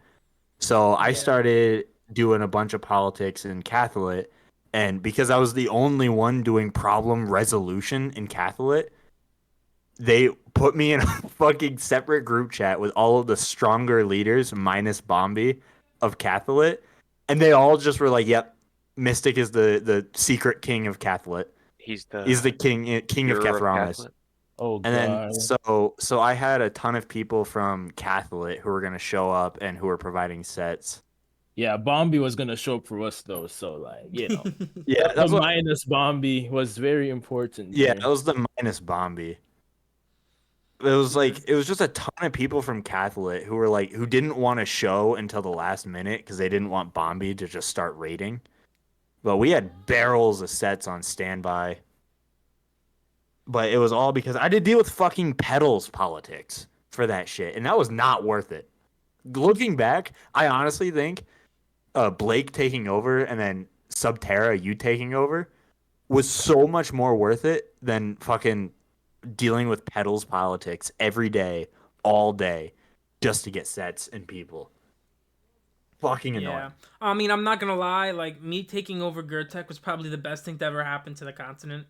S2: So I started doing a bunch of politics in Catholic, and because I was the only one doing problem resolution in Catholic, they put me in a fucking separate group chat with all of the stronger leaders minus Bombi of Catholic, and they all just were like, "Yep, Mystic is the secret king of Catholic.
S6: He's
S2: He's the king of
S6: hero of
S2: Cathramis."
S6: Catholic.
S3: Oh
S2: And then
S3: god.
S2: so I had a ton of people from Catholic who were gonna show up and who were providing sets.
S3: Yeah, Bombi was gonna show up for us though, so like,
S2: Yeah,
S3: the
S2: that's what.
S3: minus Bombi was very important.
S2: Yeah,
S3: here.
S2: that was the minus Bombi. It was like it was just a ton of people from Catholic who were like who didn't want to show until the last minute because they didn't want Bombi to just start raiding. But we had barrels of sets on standby. but it was all because I had to deal with fucking pedals politics for that shit, and that was not worth it. Looking back, I honestly think Blake taking over and then Subterra, you taking over, was so much more worth it than fucking dealing with pedals politics every day, all day, just to get sets and people. Fucking annoying.
S4: Yeah. I mean, I'm not gonna lie. Like, me taking over Gertech was probably the best thing to ever happen to the continent.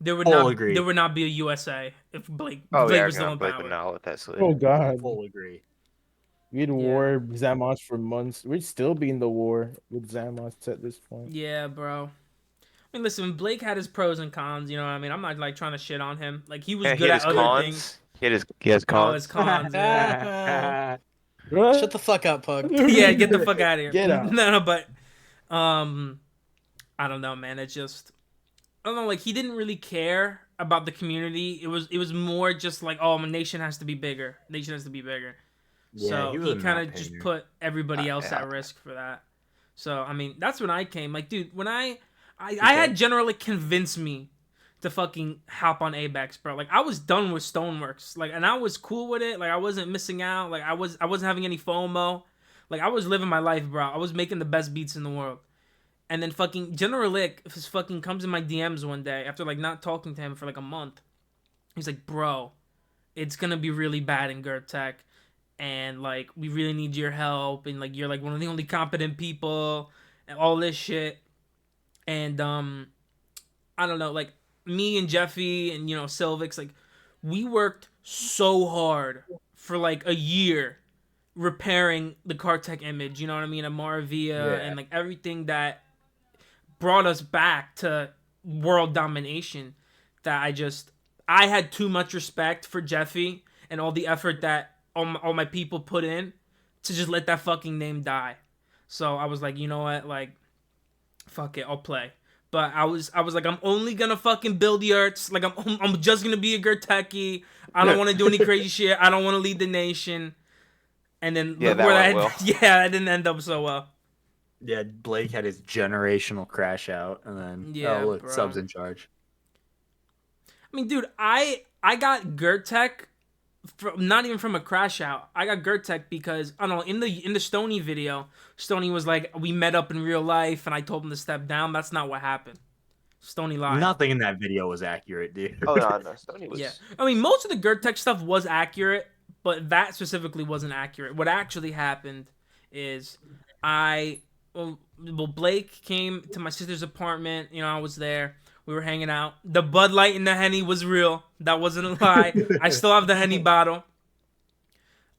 S4: There would
S2: Full
S4: not.
S2: agree.
S4: There would not be a USA if Blake.
S6: Oh,
S4: Blake
S6: yeah,
S4: was still in
S6: Blake would
S4: power.
S6: not let that slip.
S3: Oh God,
S2: Full agree.
S3: we'd war Zamos for months. We'd still be in the war with Zamos at this point.
S4: Yeah, bro. I mean, listen, Blake had his pros and cons. You know what I mean? I'm not like trying to shit on him. Like, he was
S6: Yeah,
S4: good at other
S6: cons.
S4: things.
S6: He has cons.
S4: Oh, his cons. Yeah.
S5: Shut the fuck up, Pug.
S4: Yeah, get the fuck out of here.
S3: Get out.
S4: No, but I don't know, man. It's just, I don't know. Like, he didn't really care about the community. It was more just like, oh, my nation has to be bigger. Nation has to be bigger.
S2: Yeah,
S4: So
S2: he was
S4: he
S2: a
S4: kind of
S2: nut
S4: just
S2: painter.
S4: put everybody else
S6: yeah.
S4: at risk for that. So I mean, that's when I came. Like, dude, when I had generally convinced me to fucking hop on Abex, bro. Like, I was done with Stoneworks. Like, and I was cool with it. Like, I wasn't missing out. Like, I wasn't having any FOMO. Like, I was living my life, bro. I was making the best beats in the world. And then fucking General Lick just fucking comes in my DMs one day after like not talking to him for like a month. He's like, bro, it's gonna be really bad in Gertech, and like we really need your help, and like you're like one of the only competent people, and all this shit. And I don't know, like me and Jeffy and Silvix, like we worked so hard for like a year repairing the Kartek image, you know what I mean, Amaravia, and like everything that brought us back to world domination, that I had too much respect for Jeffy and all the effort that all my people put in to just let that fucking name die. So I was like, you know what, like, fuck it, I'll play. But I was like, I'm only gonna fucking build yurts. Like, I'm just gonna be a Gerteki. I don't want to do any crazy shit. I don't want to lead the nation. And then
S6: Yeah,
S4: look
S6: that
S4: where
S6: went
S4: that
S6: well.
S4: yeah, that didn't end up so well.
S2: Yeah, Blake had his generational crash out, and then
S4: Yeah,
S2: oh look,
S4: bro.
S2: Sub's in charge.
S4: I mean, dude, I got Gertech not even from a crash out. I got Gertech because I don't know, in the Stony video, Stony was like, we met up in real life and I told him to step down. That's not what happened. Stony lied.
S2: Nothing in that video was accurate, dude.
S6: Oh no, Stoney was.
S4: Yeah. I mean, most of the Gertech stuff was accurate, but that specifically wasn't accurate. What actually happened is Blake came to my sister's apartment. I was there. We were hanging out. The Bud Light and the Henny was real. That wasn't a lie. I still have the Henny bottle.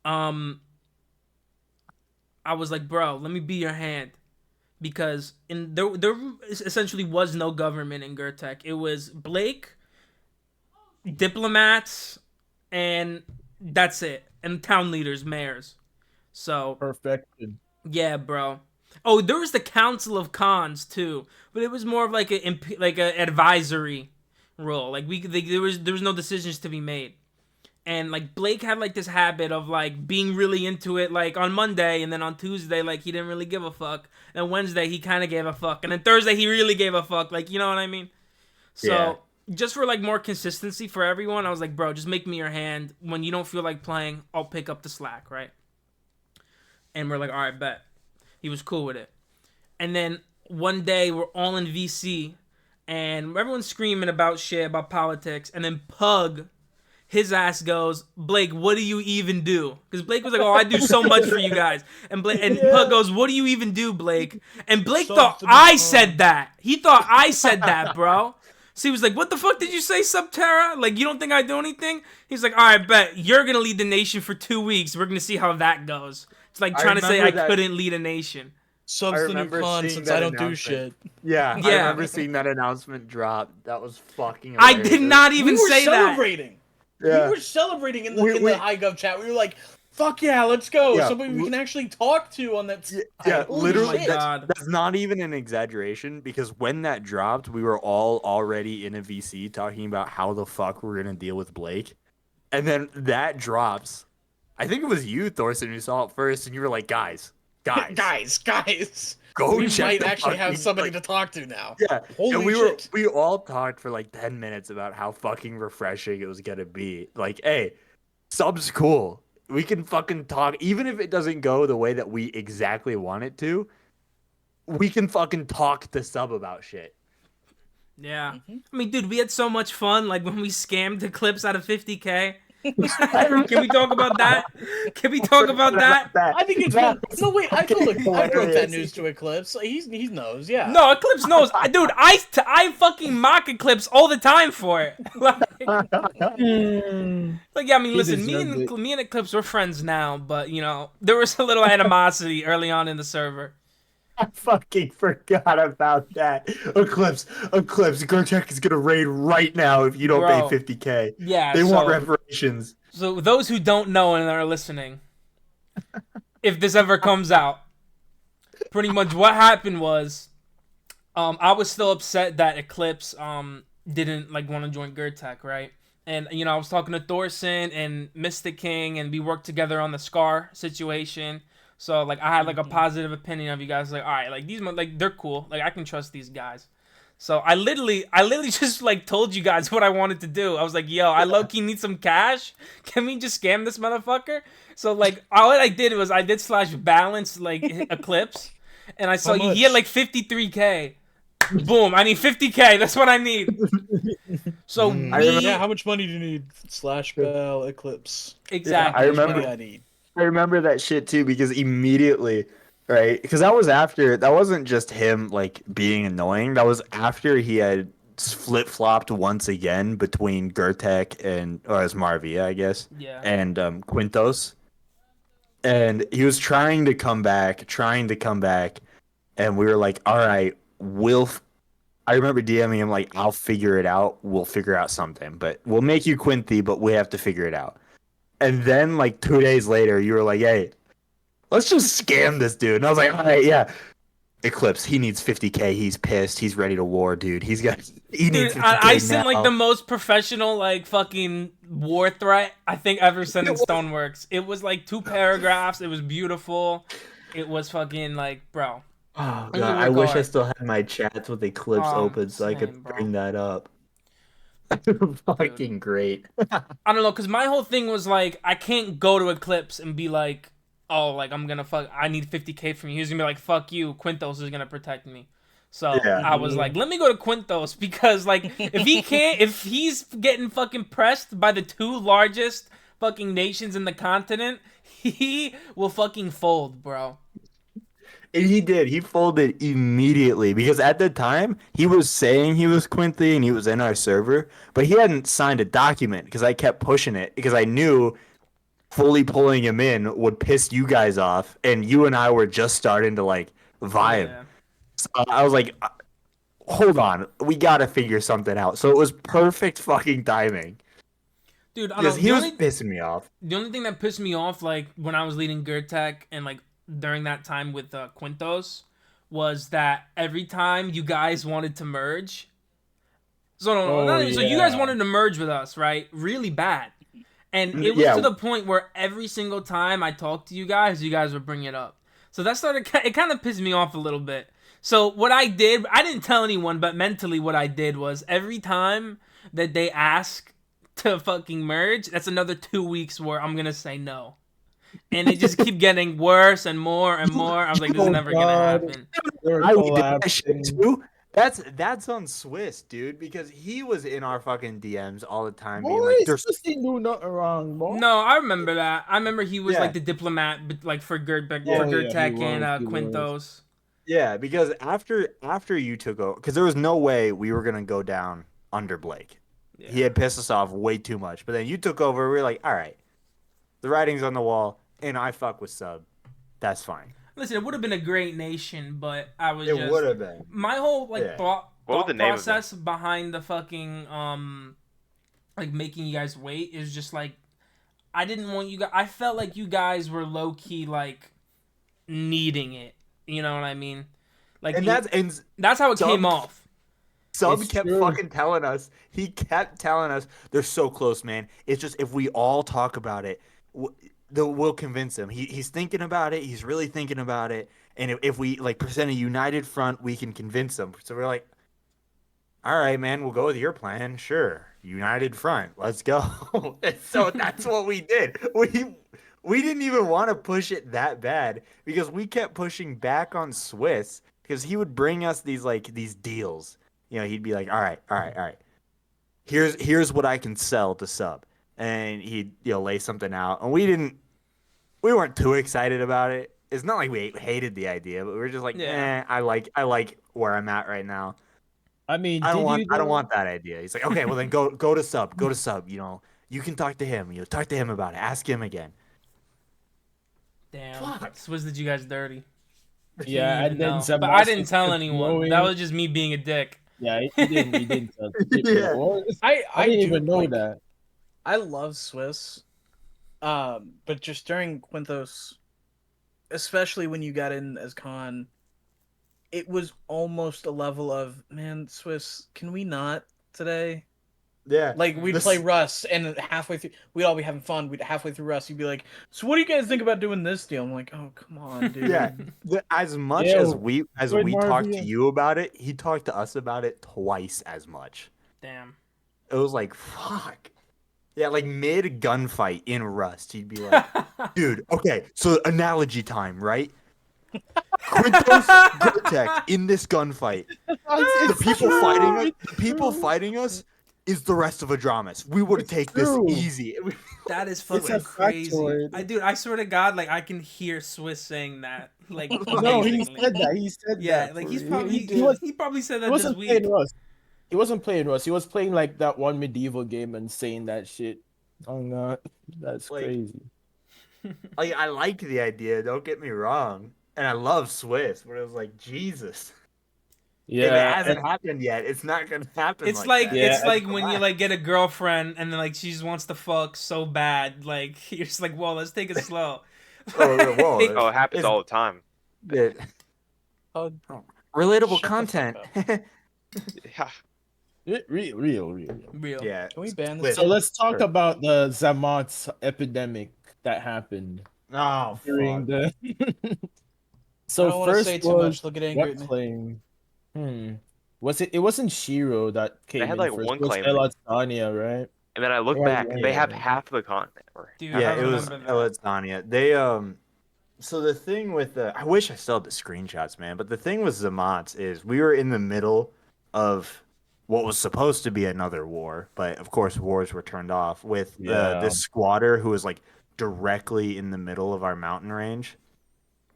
S4: I was like, bro, let me be your hand. Because there essentially was no government in Gertech. It was Blake, diplomats, and that's it. And town leaders, mayors. So
S3: Perfection.
S4: yeah, bro. Oh, there was the Council of Cons too, but it was more of like a advisory role. Like there was no decisions to be made. And like Blake had like this habit of like being really into it like on Monday, and then on Tuesday like he didn't really give a fuck. And Wednesday he kind of gave a fuck, and then Thursday he really gave a fuck. Like, you know what I mean? So just for like more consistency for everyone, I was like, bro, just make me your hand. When you don't feel like playing, I'll pick up the slack, right? And we're like, all right, bet. He was cool with it. And then one day we're all in VC and everyone's screaming about shit, about politics. And then Pug, his ass goes, Blake, what do you even do? Because Blake was like, oh, I do so much for you guys. And Pug goes, what do you even do, Blake? And Blake thought I said that. He thought I said that, bro. So he was like, what the fuck did you say, Subterra? Like, you don't think I do anything? He's like, all right, bet. You're going to lead the nation for 2 weeks. We're going to see how that goes. It's like trying to say I couldn't lead a nation.
S5: Subs the new
S2: remember
S5: con
S2: seeing
S5: since
S2: that
S5: I don't do
S2: announcement.
S5: shit.
S2: Yeah,
S4: Yeah.
S2: I remember seeing that announcement drop. That was fucking
S4: I
S2: hilarious.
S4: did not even
S5: We were
S4: say that.
S5: celebrating.
S2: Yeah.
S5: We were celebrating in the
S2: We-
S5: high gov chat. We were like, "Fuck yeah, let's go!"
S2: Yeah,
S5: Somebody we can actually talk to on that.
S2: Yeah,
S5: Holy
S2: literally,
S5: shit.
S4: God.
S2: that's not even an exaggeration, because when that dropped, we were all already in a VC talking about how the fuck we're gonna deal with Blake, and then that drops. I think it was you, Thoreson, who saw it first, and you were like, guys,
S5: guys.
S2: Go
S5: we
S2: check
S5: might
S2: the
S5: actually have
S2: fucking,
S5: somebody
S2: like-
S5: to talk to now.
S2: Yeah,
S5: Holy
S2: and
S5: shit.
S2: we all talked for like 10 minutes about how fucking refreshing it was gonna be. Like, hey, sub's cool. We can fucking talk, even if it doesn't go the way that we exactly want it to. We can fucking talk to sub about shit.
S4: Yeah.
S5: Mhm.
S4: I mean, dude, we had so much fun. Like when we scammed the clips out of 50K. Can we talk about that? Can we talk about that?
S5: I think it's been... No, wait, I broke that
S2: hilarious.
S5: news to Eclipse. He knows, yeah.
S4: No, Eclipse knows. Dude, I fucking mock Eclipse all the time for it. Like, yeah, I mean,
S3: He
S4: listen,
S3: deserved it.
S4: me and Eclipse, we're friends now, but, you know, there was a little animosity early on in the server.
S2: I fucking forgot about that. Eclipse, Gertech is gonna raid right now if you don't
S4: Bro.
S2: pay 50K.
S4: Yeah,
S2: They want
S4: so,
S2: reparations.
S4: so those who don't know and are listening, if this ever comes out, pretty much what happened was, I was still upset that Eclipse didn't like want to join Gertech, right? And you know, I was talking to Thoreson and MysticKing, and we worked together on the Scar situation. So like, I had like a positive opinion of you guys. Like, all right, like like they're cool. Like I can trust these guys. So I literally just like told you guys what I wanted to do. I was like, yo, I low key need some cash. Can we just scam this motherfucker? So like, all I did was I did /balance like Eclipse, and I saw he had like 53K. Boom! I need 50K. That's what I need. So
S2: I remember-
S5: Yeah, how much money do you need? /Bell Eclipse.
S4: exactly.
S2: I
S5: How much
S2: remember-
S5: money I need.
S2: I remember that shit too because immediately, right? Because that wasn't just him like being annoying. That was after he had flip flopped once again between Gertech and or as Marvia, I guess,
S4: Yeah.
S2: and Qynthos, and he was trying to come back, and we were like, all right, I remember DMing him like, I'll figure it out. We'll figure out something, but we'll make you Qynthi, but we have to figure it out. And then, like, 2 days later, you were like, hey, let's just scam this dude. And I was like, all right, yeah. Eclipse, he needs 50K. He's pissed. He's ready to war, dude. He needs
S4: Dude,
S2: 50K
S4: I sent like
S2: now.
S4: the most professional like fucking war threat I think ever sent in Stoneworks. It was like 2 paragraphs. It was beautiful. It was fucking like, bro.
S2: Oh,
S4: I'm
S2: God,
S4: gonna
S2: I
S4: work
S2: wish I
S4: hard.
S2: still had my chats with Eclipse open so I
S4: same,
S2: could
S4: bro.
S2: bring that up. Fucking great.
S4: I don't know, cause my whole thing was like, I can't go to Eclipse and be like, oh, like I'm gonna I need 50K from you. He's gonna be like, fuck you, Qynthos is gonna protect me. So
S2: Yeah.
S4: I was like, let me go to Qynthos because like if he's getting fucking pressed by the 2 largest fucking nations in the continent, he will fucking fold, bro.
S2: And he did. He folded immediately because at the time he was saying he was Qynthi and he was in our server, but he hadn't signed a document because I kept pushing it because I knew fully pulling him in would piss you guys off, and you and I were just starting to like vibe.
S4: Yeah.
S2: So I was like, hold on, we gotta figure something out. So it was perfect fucking timing
S4: Dude, I don't
S2: because
S4: know.
S2: he
S4: The
S2: was
S4: only-
S2: pissing me off.
S4: The only thing that pissed me off, like when I was leading Gertech and like during that time with Qynthos, was that every time you guys wanted to merge, so so you guys wanted to merge with us, right? Really bad, and it was
S2: Yeah.
S4: to the point where every single time I talked to you guys would bring it up. So that it kind of pissed me off a little bit. So what I did, I didn't tell anyone, but mentally what I did was every time that they ask to fucking merge, that's another 2 weeks where I'm gonna say no. And it just keep getting worse and more and more. I was like, this is never gonna happen.
S2: I did that shit too. That's on Swiss, dude, because he was in our fucking DMs all the time, being
S3: Boy,
S2: like, "There's
S3: Sissy do nothing wrong, boy.
S4: No, I remember that. I remember he was
S2: Yeah.
S4: like the diplomat, but like for Gertech
S3: Yeah,
S4: and
S3: he was.
S4: Qynthos.
S2: yeah," because after you took over, because there was no way we were gonna go down under Blake.
S4: Yeah.
S2: He had pissed us off way too much. But then you took over. We were like, all right, the writing's on the wall, and I fuck with sub. That's fine.
S4: Listen, it would have been a great nation, but I was
S2: It
S4: just
S2: would have been.
S4: my whole like
S2: Yeah.
S4: thought
S6: What would the name of it?
S4: process behind the fucking like making you guys wait is just like I didn't want you guys. I felt like you guys were low key like needing it. You know what I mean? Like
S2: And
S4: that's how it
S2: Sub-
S4: came off.
S2: Sub
S3: It's
S2: kept
S3: true.
S2: fucking telling us. He kept telling us they're so close, man. It's just if we all talk about it, we'll convince him. He's thinking about it. He's really thinking about it. and if we like present a united front, we can convince them. So we're like, all right, man, we'll go with your plan. Sure, united front, let's go. And so that's what we did. We didn't even want to push it that bad because we kept pushing back on Swiss because he would bring us these deals. You know, he'd be like, all right, all right, all right. Here's what I can sell to sub, and he'd lay something out, and we weren't too excited about it. It's not like we hated the idea, but we were just like,
S4: Yeah.
S2: I like where I'm at right now.
S3: I mean,
S2: I
S3: did you
S2: don't
S3: though?
S2: want that idea. He's like, okay, well then go to sub, go to sub. You know, you can talk to him. Talk to him about it. Ask him again.
S4: Damn.
S2: Fuck.
S4: Swiss did you guys dirty.
S3: Yeah,
S4: Didn't
S3: and then
S4: know. But I didn't
S3: Zamascus
S4: tell
S3: kept
S4: anyone. That
S3: growing.
S4: was just me being a dick.
S3: Yeah, he didn't tell shit, bro.
S2: Yeah.
S3: What?
S5: I
S3: I didn't
S5: do,
S3: even know
S5: like,
S3: that.
S5: I love Swiss, but just during Qynthos, especially when you got in as Khan, it was almost a level of, man, Swiss, can we not today?
S2: Yeah.
S5: Like, we'd play Rust, and halfway through, we'd all be having fun. We'd halfway through Rust, you'd be like, "So, what do you guys think about doing this deal?" I'm like, "Oh, come on, dude."
S2: Yeah. As much
S3: Yeah,
S2: as we
S3: join
S2: talked to
S3: Marvia.
S2: you about it, he talked to us about it twice as much.
S4: Damn.
S2: It was like, fuck. Yeah, like mid gunfight in Rust, he'd be like, dude, okay, so analogy time, right? Qynthos Gertek in this gunfight. The people fighting us is the rest of Adramas. We would
S3: It's
S2: take
S3: true.
S2: this easy.
S4: That is
S3: a
S4: fucking crazy.
S3: factoid.
S4: Dude, I swear to God, like I can hear Swiss saying that. Like
S3: No, he
S4: amazingly.
S3: said that. He said
S4: Yeah,
S3: that.
S4: like
S3: for
S4: he's
S3: real.
S4: probably he probably said
S3: He
S4: that this
S3: wasn't
S4: week.
S3: playing Rust. He wasn't playing Rust. He was playing like that one medieval game and saying that shit. Oh god, that's
S2: Like-
S3: crazy.
S2: Like, I liked the idea, don't get me wrong. And I love Swiss, but it was like, Jesus. If it
S3: Yeah,
S2: hasn't happened yet, it's not gonna happen.
S4: It's like
S2: that.
S3: Yeah,
S4: it's
S3: that's
S4: like when you like get a girlfriend and then like she just wants to fuck so bad, like you're just like, whoa, let's take it slow.
S2: Oh, whoa,
S4: Like,
S6: Oh, it happens
S2: It's-
S6: all the time.
S2: Yeah.
S5: Oh,
S2: Relatable
S5: Shut the
S2: content.
S6: Yeah.
S3: real.
S4: real.
S2: Yeah.
S5: can we ban
S2: Wait.
S5: this?
S3: So let's talk
S2: Sure.
S3: about the Zamots epidemic that happened
S2: Oh,
S3: during
S2: fuck.
S3: the.
S5: I
S3: So
S5: don't want to
S3: first
S5: say too
S3: was
S5: much. They'll get angry
S3: what
S5: at me.
S3: claim? Was it? It wasn't Shiro that came
S6: had,
S3: in
S6: like,
S3: first.
S6: one
S3: It was
S6: claim.
S3: Elatania, right?
S6: And then I look
S3: Yeah,
S6: back,
S3: yeah,
S6: they have
S3: yeah.
S6: half the continent.
S4: Dude,
S2: Yeah,
S4: I
S2: it was
S4: remember that.
S2: Elitania. They so the thing with I wish I still had the screenshots, man, but the thing with Zamots is we were in the middle of what was supposed to be another war, but of course wars were turned off with
S3: Yeah.
S2: this squatter who was like directly in the middle of our mountain range.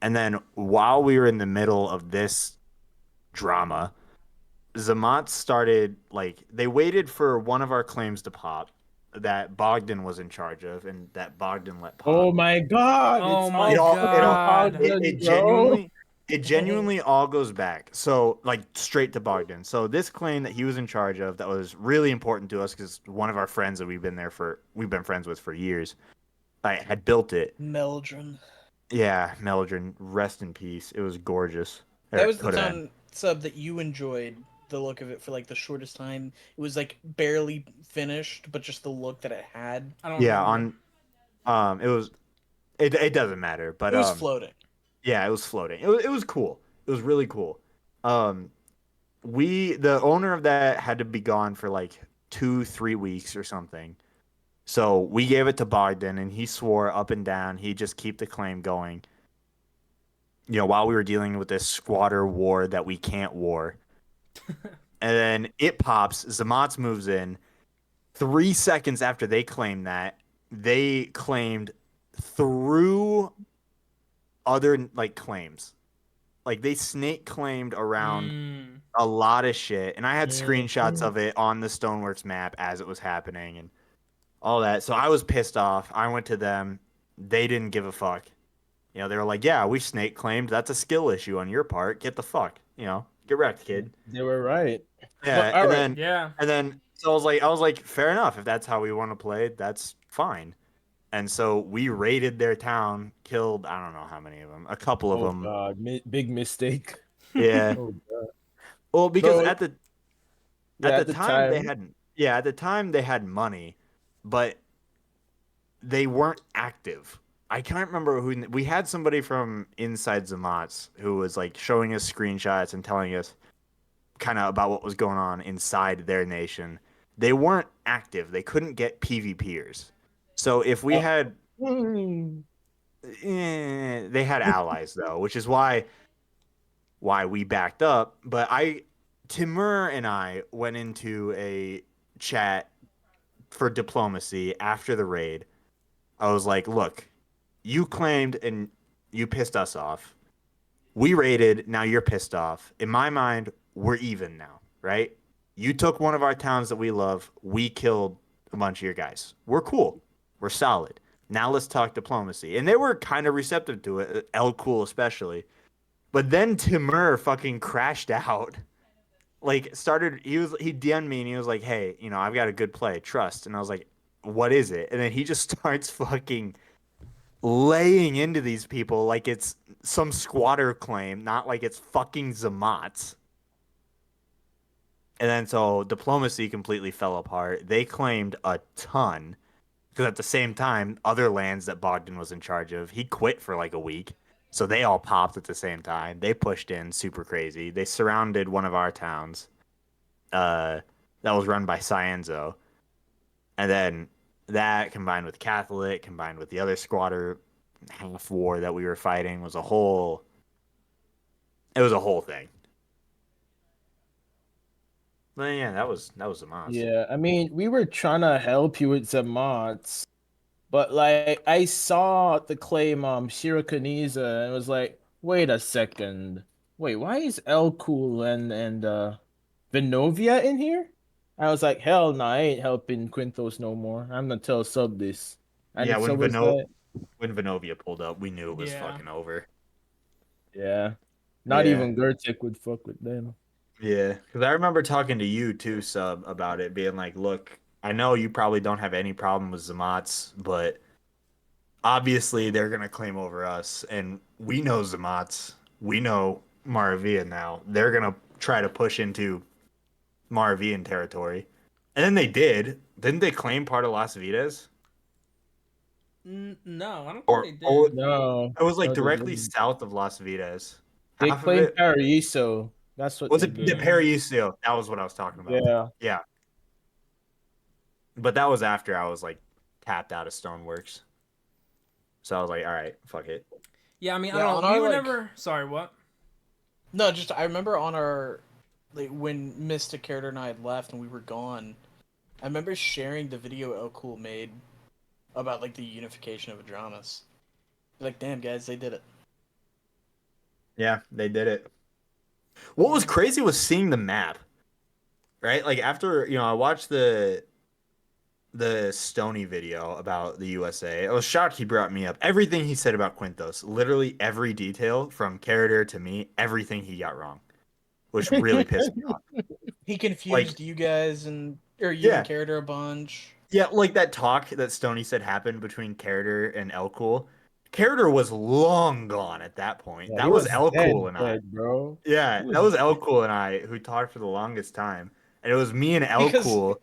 S2: And then while we were in the middle of this drama, Zamots started like they waited for one of our claims to pop that Bogdan was in charge of and that Bogdan let pop.
S3: Oh my god!
S4: Oh
S3: it's
S4: my
S3: all
S4: God.
S3: Bogdan,
S2: It
S3: bro.
S2: genuinely all goes back. So like straight to Bogdan. So this claim that he was in charge of that was really important to us because one of our friends that we've been friends with for years, I had built it.
S5: Meldrin.
S2: Yeah, Meldrin, rest in peace. It was gorgeous. Or
S5: That was the
S2: could have been.
S5: town sub that you enjoyed the look of it for like the shortest time. It was like barely finished, but just the look that it had.
S4: I don't
S2: Yeah,
S4: remember.
S2: on it was it doesn't matter, but
S5: It was floating.
S2: yeah, it was floating. It was cool. It was really cool. The owner of that had to be gone for like 2-3 weeks or something. So we gave it to Bogdan, and he swore up and down he'd just keep the claim going. You know, while we were dealing with this squatter war that we can't war. And then it pops. Zamots moves in. 3 seconds after they claimed that, they claimed through other like claims. Like they snake claimed around
S4: Mm.
S2: a lot of shit, and I had
S3: Yeah.
S2: screenshots of it on the Stoneworks map as it was happening and all that. So I was pissed off. I went to them. They didn't give a fuck. You know, they were like, "Yeah, we snake claimed. That's a skill issue on your part. Get the fuck. You know, get wrecked, kid."
S3: They were right.
S2: Yeah,
S3: Well,
S2: and
S3: alright.
S2: then
S4: Yeah.
S2: so I was like, fair enough. If that's how we want to play, that's fine. And so we raided their town, killed I don't know how many of them, a couple of
S3: Oh
S2: them.
S3: god, big mistake.
S2: Yeah.
S3: Oh god.
S2: Well, because
S3: Bro,
S2: at the
S3: Yeah,
S2: at the time they had money, but they weren't active. I can't remember who we had somebody from inside Zamat's who was like showing us screenshots and telling us kind of about what was going on inside their nation. They weren't active. They couldn't get PvPers. So if we had
S3: Hmm.
S2: they had allies though, which is why we backed up. But Timur and I went into a chat for diplomacy after the raid. I was like, look, you claimed and you pissed us off. We raided, now you're pissed off. In my mind, we're even now, right? You took one of our towns that we love. We killed a bunch of your guys. We're cool. We're solid. Now let's talk diplomacy. And they were kind of receptive to it, El Cool especially. But then Timur fucking crashed out. Like he DM'd me and he was like, "Hey, I've got a good play, trust." And I was like, "What is it?" And then he just starts fucking laying into these people like it's some squatter claim, not like it's fucking Zamat's. And then so diplomacy completely fell apart. They claimed a ton because at the same time, other lands that Bogdan was in charge of, he quit for like a week. So they all popped at the same time. They pushed in super crazy. They surrounded one of our towns that was run by Cienzo. And then that combined with Catholic, combined with the other squatter half war that we were fighting was a whole thing. But yeah, that was a monster.
S3: Yeah, I mean, we were trying to help you with some mods, but like I saw the claim Shirokaniza and was like, wait a second. Wait, why is El Cool and Vinovia in here? I was like, hell no, I ain't helping Quinthos no more. I'm gonna tell Sub this. And
S2: Yeah,
S3: so was that.
S2: when Vinovia pulled up, we knew it was
S4: Yeah.
S2: fucking over.
S3: Yeah. Not
S2: Yeah.
S3: even Gertic would fuck with them.
S2: Yeah, because I remember talking to you too, Sub, about it, being like, look, I know you probably don't have any problem with Zamat's, but obviously they're gonna claim over us, and we know Zamat's, we know Maravian now. They're gonna try to push into Maravian territory, and then they did. Didn't they claim part of Las Vidas?
S4: No, I don't think
S2: Or
S4: they did.
S2: or
S3: No.
S2: it was like
S3: No, they
S2: directly
S3: didn't.
S2: south of Las Vidas.
S3: They
S2: Half of
S3: claimed
S2: it
S3: Paraiso. That's what
S2: was
S3: they
S2: it the
S3: did.
S2: Paraíso. That was what I was talking about.
S3: Yeah.
S2: Yeah, but that was after I was like tapped out of Stoneworks. So I was like, all right, fuck it.
S4: Yeah, I mean, I
S5: Yeah,
S4: don't
S5: on
S4: know. We
S5: our,
S4: were
S5: like-
S4: never. Sorry, what?
S5: No, just I remember on our like when Mystic Character and I had left and we were gone. I remember sharing the video El Cool made about like the unification of Adramas. Like, damn guys, they did it.
S2: Yeah, they did it. What was crazy was seeing the map, right? Like after, I watched the Stony video about the USA. I was shocked he brought me up. Everything he said about Quinthos, literally every detail from character to me, everything he got wrong, which really pissed me off.
S5: He confused
S2: Like,
S5: you guys and you and
S2: yeah.
S5: Character a bunch.
S2: Yeah, like that talk that Stony said happened between Carter and Elcool. Carter was long gone at that point.
S3: Yeah, he
S2: That was
S3: was
S2: Elcool and I.
S3: dead, bro.
S2: Yeah,
S3: He
S2: that
S3: was
S2: was Elcool and I who talked for the longest time. And it was me and
S5: Because
S2: Elcool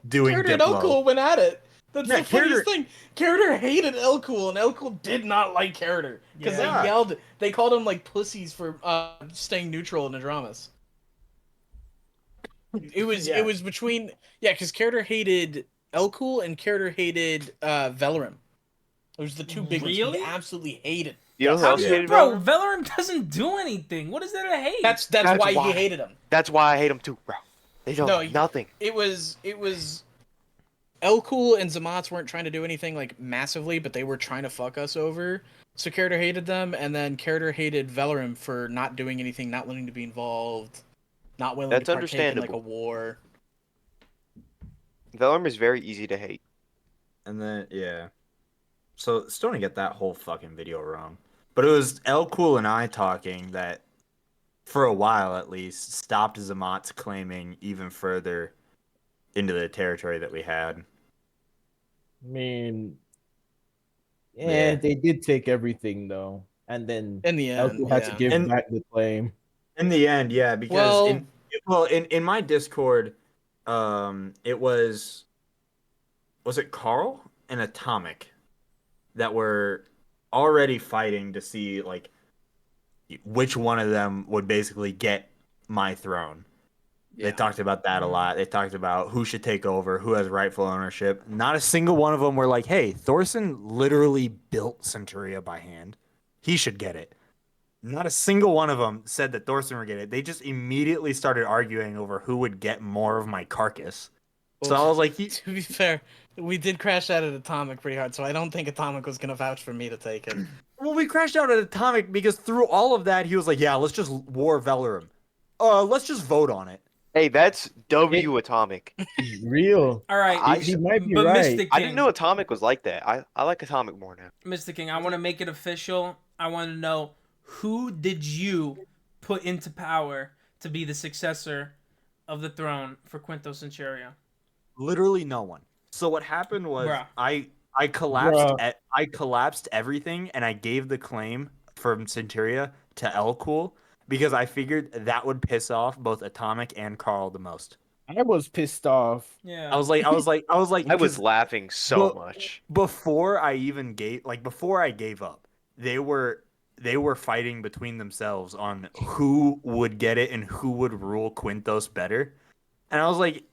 S2: doing
S5: Character and El
S2: Diplo.
S5: Cool went at it. That's
S2: Yeah,
S5: the funniest
S2: Carter.
S5: thing. Character hated El Cool and El Cool did not like Character. Because
S4: Yeah.
S5: they yelled, they called him like pussies for staying neutral in the dramas. It was between because Character hated Elcool and Character hated Velarim. It was the two big ones.
S4: Really?
S5: He absolutely hated.
S6: You know who
S4: How
S6: else
S4: do
S6: hated
S4: bro?
S6: Valorant?
S4: Valorum doesn't do anything. What is there to hate?
S5: That's
S6: That's
S5: why
S6: why.
S5: he hated him.
S6: That's why I hate them too, bro. They don't
S5: No,
S6: do nothing.
S5: It was Elcool and Zamat's weren't trying to do anything like massively, but they were trying to fuck us over. So Character hated them, and then Character hated Velarim for not doing anything, not wanting to be involved, not willing
S6: That's
S5: to partake in like a
S6: understandable.
S5: war.
S6: Valorant is very easy to hate.
S2: And then, yeah. So Stony got that whole fucking video wrong. But it was Elcool and I talking that, for a while at least, stopped Zamat's claiming even further into the territory that we had.
S3: I mean,
S2: Yeah.
S3: they did take everything though, and then
S5: In the end,
S3: Elko had to
S5: yeah.
S3: give
S2: And-
S3: back the claim.
S2: In the end, yeah, because in my Discord, it was it Carl and Atomic that were already fighting to see like which one of them would basically get my throne. They talked about that a lot. They talked about who should take over, who has rightful ownership. Not a single one of them were like, "Hey, Thoreson literally built Centuria by hand. He should get it." Not a single one of them said that Thoreson would get it. They just immediately started arguing over who would get more of my carcass. So I was like,
S5: To be fair, we did crash out at Atomic pretty hard, so I don't think Atomic was gonna vouch for me to take it.
S2: well, we crashed out at Atomic because through all of that, he was like, yeah, let's just war Velarum. Let's just vote on it.
S6: Hey, that's W Atomic.
S3: Real.
S4: All right,
S6: I-
S3: He might be
S4: but
S3: right.
S4: Mystic King,
S6: I didn't know Atomic was like that. I like Atomic more now.
S4: Mystic King, I want to make it official. I want to know, who did you put into power to be the successor of the throne for Qynthos-Centuria?
S2: Literally no one. So what happened was
S4: Bruh.
S2: I collapsed
S3: Bruh.
S2: I collapsed everything and I gave the claim from Centuria to Elcool because I figured that would piss off both Atomic and Carl the most.
S3: I was pissed off.
S4: Yeah.
S2: I was like
S6: I was
S2: because
S6: laughing so
S2: But-
S6: much.
S2: before I even before I gave up, they were fighting between themselves on who would get it and who would rule Qynthos better. And I was like,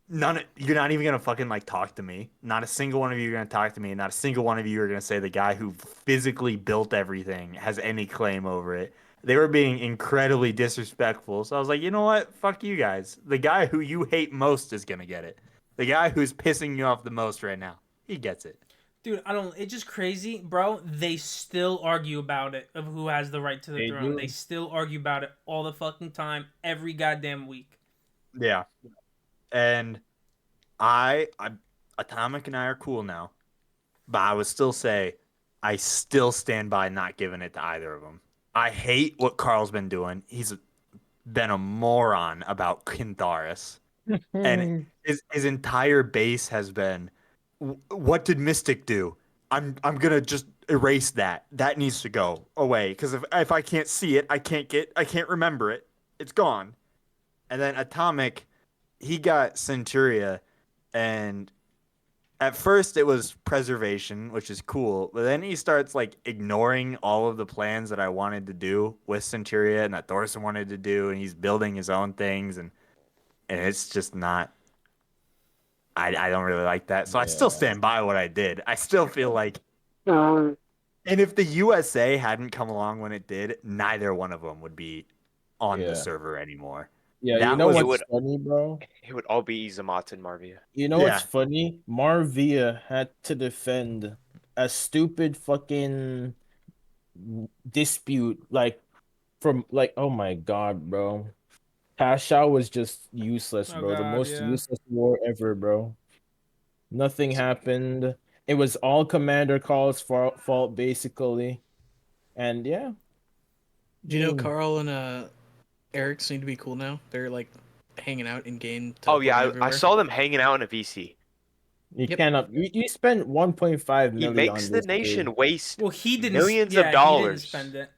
S2: you're not even gonna fucking like talk to me. Not a single one of you are gonna talk to me. Not a single one of you are gonna say the guy who physically built everything has any claim over it. They were being incredibly disrespectful. So I was like, you know what? Fuck you guys. The guy who you hate most is gonna get it. The guy who's pissing you off the most right now, he gets it.
S4: Dude, it's just crazy, bro. They still argue about it, of who has the right to the
S3: They
S4: throne.
S3: do.
S4: They still argue about it all the fucking time, every goddamn week.
S2: Yeah. And Atomic and I are cool now, but I would still say I still stand by not giving it to either of them. I hate what Carl's been doing. He's been a moron about Qynthos, and his entire base has been, what did Mystic do? I'm gonna just erase that. That needs to go away because if I can't see it, I can't remember it. It's gone. And then Atomic, he got Centuria, and at first it was preservation, which is cool, but then he starts like ignoring all of the plans that I wanted to do with Centuria and that Thoreson wanted to do, and he's building his own things, and it's just not. I don't really like that, so I still stand by what I did. I still feel like, and if the USA hadn't come along when it did, neither one of them would be on the
S3: Yeah.
S2: server anymore.
S3: Yeah,
S2: That
S3: you know
S2: was-
S3: what's funny, bro?
S6: It would all be Izamat and Marvia.
S3: You know
S2: Yeah.
S3: what's funny? Marvia had to defend a stupid fucking dispute, like from like, oh my god, bro. Pasha was just useless,
S4: Oh
S3: bro. The
S4: God,
S3: most
S4: yeah.
S3: useless war ever, bro. Nothing happened. It was all Commander Carl's fault, basically. And yeah.
S5: Do you know
S3: Ooh.
S5: Carl and Eric seem to be cool now? They're like hanging out in game.
S6: Oh yeah,
S5: teleporting
S6: I
S5: everywhere.
S6: saw them hanging out in a VC.
S3: You
S5: Yep.
S3: cannot. You spent 1.5
S6: He
S3: million
S6: makes
S3: on
S6: the
S3: this
S6: nation
S3: dude.
S6: waste
S4: Well, he didn't.
S6: millions
S4: yeah,
S6: of
S4: He
S6: dollars.
S4: didn't spend it.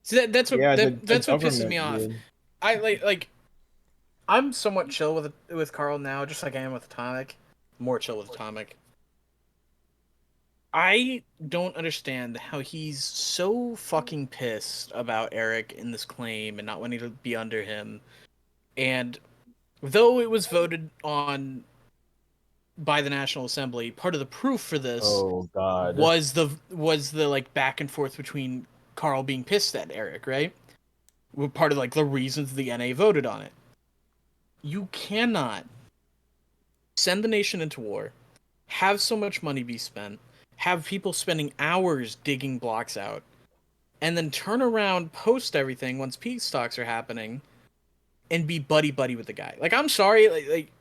S5: See, that's what
S3: Yeah,
S5: that's
S3: the
S5: what pisses
S3: government
S5: me off.
S3: did.
S5: I like. I'm somewhat chill with Carl now, just like I am with Atomic. More chill with Atomic. I don't understand how he's so fucking pissed about Eric in this claim and not wanting to be under him. And though it was voted on by the National Assembly, part of the proof for this
S3: Oh god.
S5: was the like back and forth between Carl being pissed at Eric, right? Were part of like the reasons the NA voted on it. You cannot send the nation into war, have so much money be spent, have people spending hours digging blocks out, and then turn around, post everything once peace talks are happening, and be buddy with the guy. Like, I'm sorry, like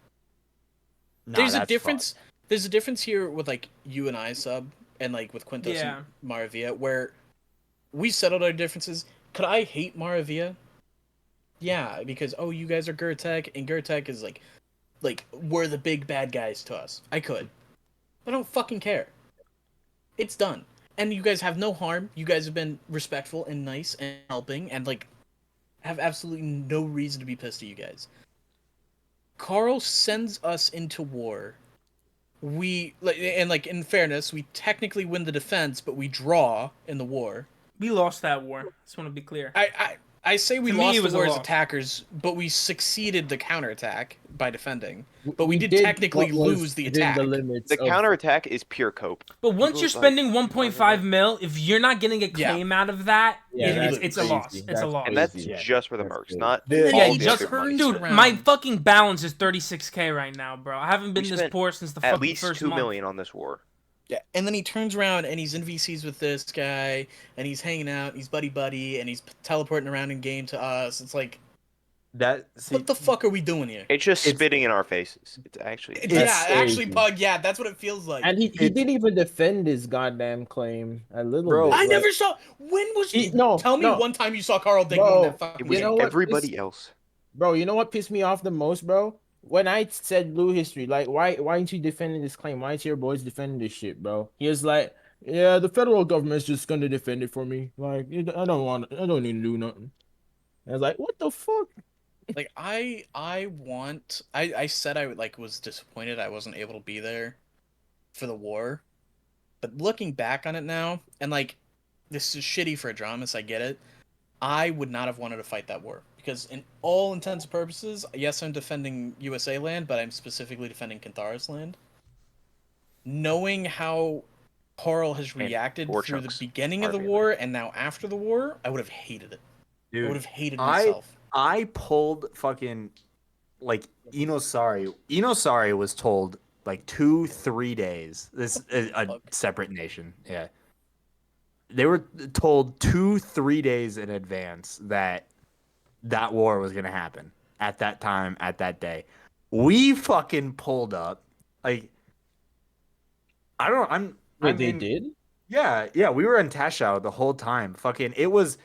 S2: Nah,
S5: there's a
S2: that's
S5: difference. There's a difference here with like you and I sub, and like with Qynthos
S4: Yeah.
S5: and Maravia, where we settled our differences. Could I hate Maravia? Yeah, because you guys are Gurtek, and Gurtek is like we're the big bad guys to us. I could, but I don't fucking care. It's done, and you guys have no harm. You guys have been respectful and nice and helping, and like have absolutely no reason to be pissed at you guys. Carl sends us into war we like, and like in fairness, we technically win the defense, but we draw in the war.
S4: We lost that war. Just want to be clear.
S5: I say we
S4: To me,
S5: lost
S4: it was
S5: the
S4: a
S5: war as
S4: loss.
S5: attackers, but we succeeded the counterattack by defending.
S3: We-
S5: But we
S3: we
S5: did
S3: did
S5: technically
S3: what was
S5: lose the
S3: within
S5: attack.
S3: The limits
S6: The
S3: of-
S6: counterattack is pure cope.
S4: But once
S6: People,
S4: you're
S6: like,
S4: spending 1.5 mil, if you're not getting a
S5: Yeah.
S4: claim out of that,
S3: Yeah,
S5: that's
S4: it's a
S5: crazy.
S4: loss. It's
S3: That's
S4: a loss.
S6: And that's
S3: crazy.
S6: just for the
S3: That's
S6: mercs,
S3: crazy.
S6: not
S2: Yeah,
S4: Yeah,
S6: all
S4: he
S6: the
S4: just
S6: other money.
S5: turns
S4: dude,
S5: around.
S4: my fucking balance is 36K right now, bro. I haven't been
S6: We
S4: this
S6: spent
S4: poor since the
S6: At
S4: fucking
S6: least
S4: first
S6: 2
S4: month.
S6: million on this war.
S5: Yeah, and then he turns around and he's in VCs with this guy, and he's hanging out, he's buddy, and he's teleporting around in game to us. It's like, what the fuck are we doing here?
S6: It's just
S2: It's-
S6: spitting in our faces. It's actually.
S5: Yeah,
S2: It's
S5: actually,
S3: crazy.
S5: Pug. Yeah, that's what it feels like.
S3: And he
S2: It's-
S3: didn't even defend his goddamn claim a little
S2: Bro,
S3: bit.
S5: I
S3: like-
S5: never saw. When was?
S3: No,
S5: Tell me
S3: no.
S5: one time you saw Carl Dick
S3: Bro,
S5: win that fucking.
S6: It was
S3: You know what?
S6: everybody else.
S3: Bro, you know what pissed me off the most, bro? When I said blue history, like, why aren't you defending this claim? Why aren't your boys defending this shit, bro? He was like, yeah, the federal government's just gonna defend it for me. Like, I don't need to do nothing. I was like, what the fuck?
S5: Like I said I like was disappointed I wasn't able to be there for the war, but looking back on it now, and like this is shitty for a dramatist, I get it. I would not have wanted to fight that war because, in all intents and purposes, yes, I'm defending USA land, but I'm specifically defending Qynthos land. Knowing how Carl has reacted
S6: war
S5: through the
S6: chunks
S5: beginning of
S6: are
S5: the
S6: melee.
S5: war and now after the war, I would have hated it. I would have hated
S2: I-
S5: myself.
S2: I pulled fucking like Inosari. Inosari was told like 2-3 days. This is a separate nation. Yeah. They were told 2-3 days in advance that that war was gonna happen at that time, at that day. We fucking pulled up. Like I don't I'm
S3: Wait,
S2: I
S3: they
S2: mean,
S3: did?
S2: Yeah, we were in Tashao the whole time. Fucking it was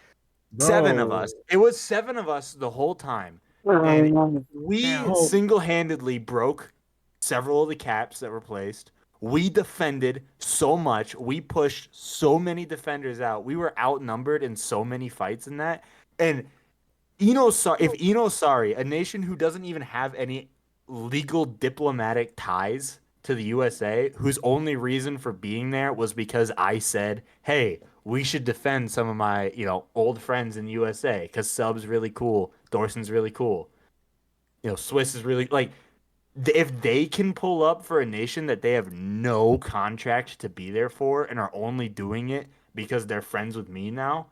S2: 7 of
S3: Bro.
S2: us. It was 7 of us the whole time. And we
S4: Damn.
S2: single-handedly broke several of the caps that were placed. We defended so much. We pushed so many defenders out. We were outnumbered in so many fights in that. And if Inosari, a nation who doesn't even have any legal diplomatic ties to the USA, whose only reason for being there was because I said, hey, we should defend some of my, old friends in the USA because Sub's really cool, Thoreson's really cool, Swiss is really like. If they can pull up for a nation that they have no contract to be there for and are only doing it because they're friends with me now,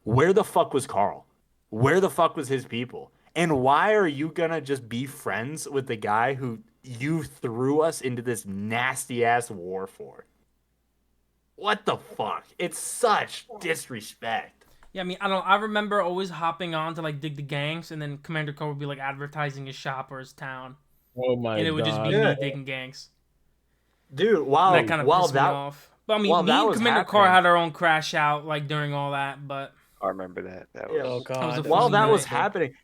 S2: where the fuck was Carl? Where the fuck was his people? And why are you gonna just be friends with the guy who you threw us into this nasty ass war for? What the fuck? It's such disrespect.
S4: Yeah, I mean, I remember always hopping on to like dig the gangs, and then Commander Cole would be like advertising his shop or his town,
S3: Oh my
S4: and it would just be
S2: Yeah.
S4: me digging gangs.
S2: Dude, wow.
S4: And that kind of
S2: while
S4: pissed me
S2: that
S4: off. But I mean,
S2: while
S4: me
S2: that
S4: and
S2: was
S4: Commander Carr
S2: happening-
S4: had our own crash out like during all that, but
S6: I remember that. That
S2: Yeah.
S6: was.
S5: Oh
S4: was
S5: god.
S4: a
S2: while
S4: fun
S2: that was
S4: night.
S2: happening,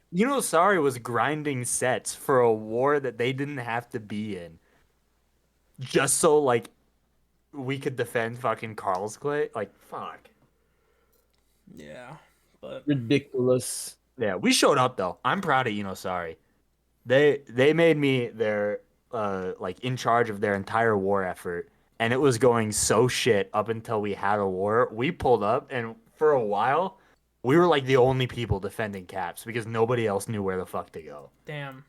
S2: Sari was grinding sets for a war that they didn't have to be in. Just so like we could defend fucking Carl's Clay. Like fuck.
S4: yeah, but
S3: ridiculous.
S2: Yeah, we showed up though. I'm proud of Inosari. They made me their like in charge of their entire war effort, and it was going so shit up until we had a war. We pulled up, and for a while, we were like the only people defending caps because nobody else knew where the fuck to go
S4: damn.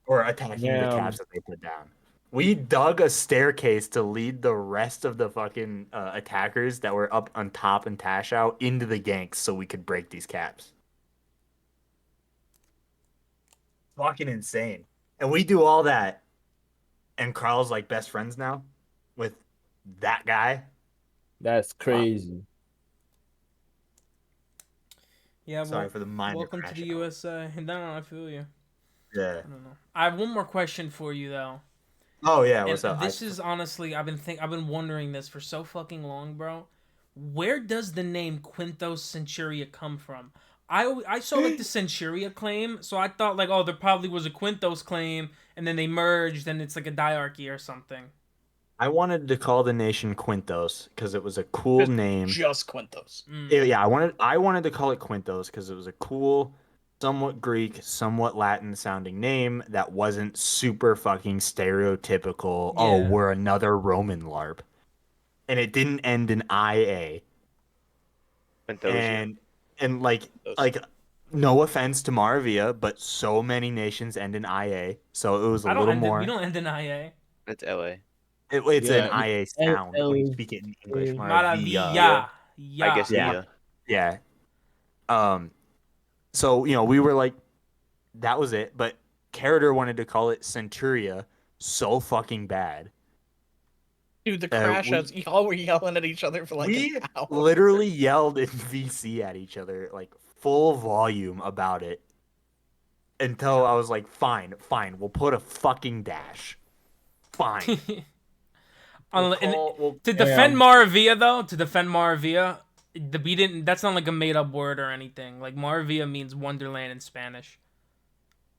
S2: or attacking the
S3: Damn.
S2: caps that they put down. We dug a staircase to lead the rest of the fucking attackers that were up on top in Tashao into the ganks so we could break these caps. Fucking insane. And we do all that, and Carl's like best friends now with that guy.
S3: That's crazy.
S4: Yeah,
S2: Sorry
S4: well,
S2: for the minor
S4: welcome to
S2: crash
S4: the
S2: out.
S4: USA. And then I feel you.
S2: Yeah.
S4: I don't know. I have one more question for you though.
S2: Oh yeah.
S4: And
S2: What's up?
S4: this is honestly, I've been wondering this for so fucking long, bro. Where does the name Qynthos-Centuria come from? I saw like the Centuria claim, so I thought like, oh, there probably was a Qynthos claim, and then they merged, and it's like a diarchy or something.
S2: I wanted to call the nation Qynthos because it was a cool name.
S5: Just Qynthos.
S4: Mm.
S2: Yeah, I wanted to call it Qynthos because it was a cool somewhat Greek, somewhat Latin sounding name that wasn't super fucking stereotypical. Oh,
S4: Yeah.
S2: we're another Roman LARP. And it didn't end in IA.
S6: Qynthos-Centuria.
S2: And like no offense to Maravilla, but so many nations end in IA, so it was a
S4: I don't
S2: little
S4: end it.
S2: more.
S4: We don't end in IA.
S6: That's LA.
S2: It's
S3: Yeah,
S2: an IA
S3: it's
S2: sound when you
S3: L-
S2: speak it in English.
S3: L-
S2: Maravilla.
S4: Maravilla.
S6: I guess
S2: Yeah.
S6: yeah.
S2: Yeah. So we were like, that was it. But Carter wanted to call it Centuria so fucking bad.
S5: Dude, the crash
S2: we-
S5: outs, y'all were yelling at each other for like
S2: we
S5: an hour.
S2: literally yelled in VC at each other like full volume about it until I was like, fine, we'll put a fucking dash. Fine.
S4: To defend Maravilla though, we didn't. That's not like a made up word or anything. Like Maravilla means Wonderland in Spanish.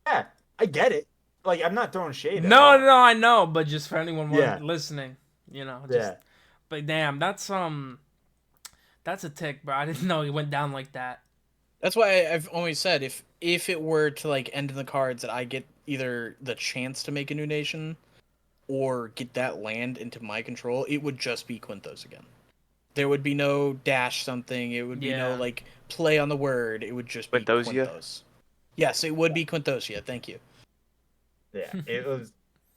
S2: Yeah, I get it. Like, I'm not throwing shade.
S4: No,
S2: at all.
S4: no, I know, but just for anyone
S2: Yeah.
S4: listening, just,
S2: Yeah.
S4: But damn, that's a tick, bro. I didn't know it went down like that.
S5: That's why I've always said if it were to like end in the cards that I get either the chance to make a new nation or get that land into my control, it would just be Qynthos again. There would be no dash something. It would be no
S4: Yeah.
S5: like play on the word. It would just be
S6: Qynthosia?
S5: Qynthos. Yes, it would be Qynthosia. Thank you.
S2: Yeah, it was.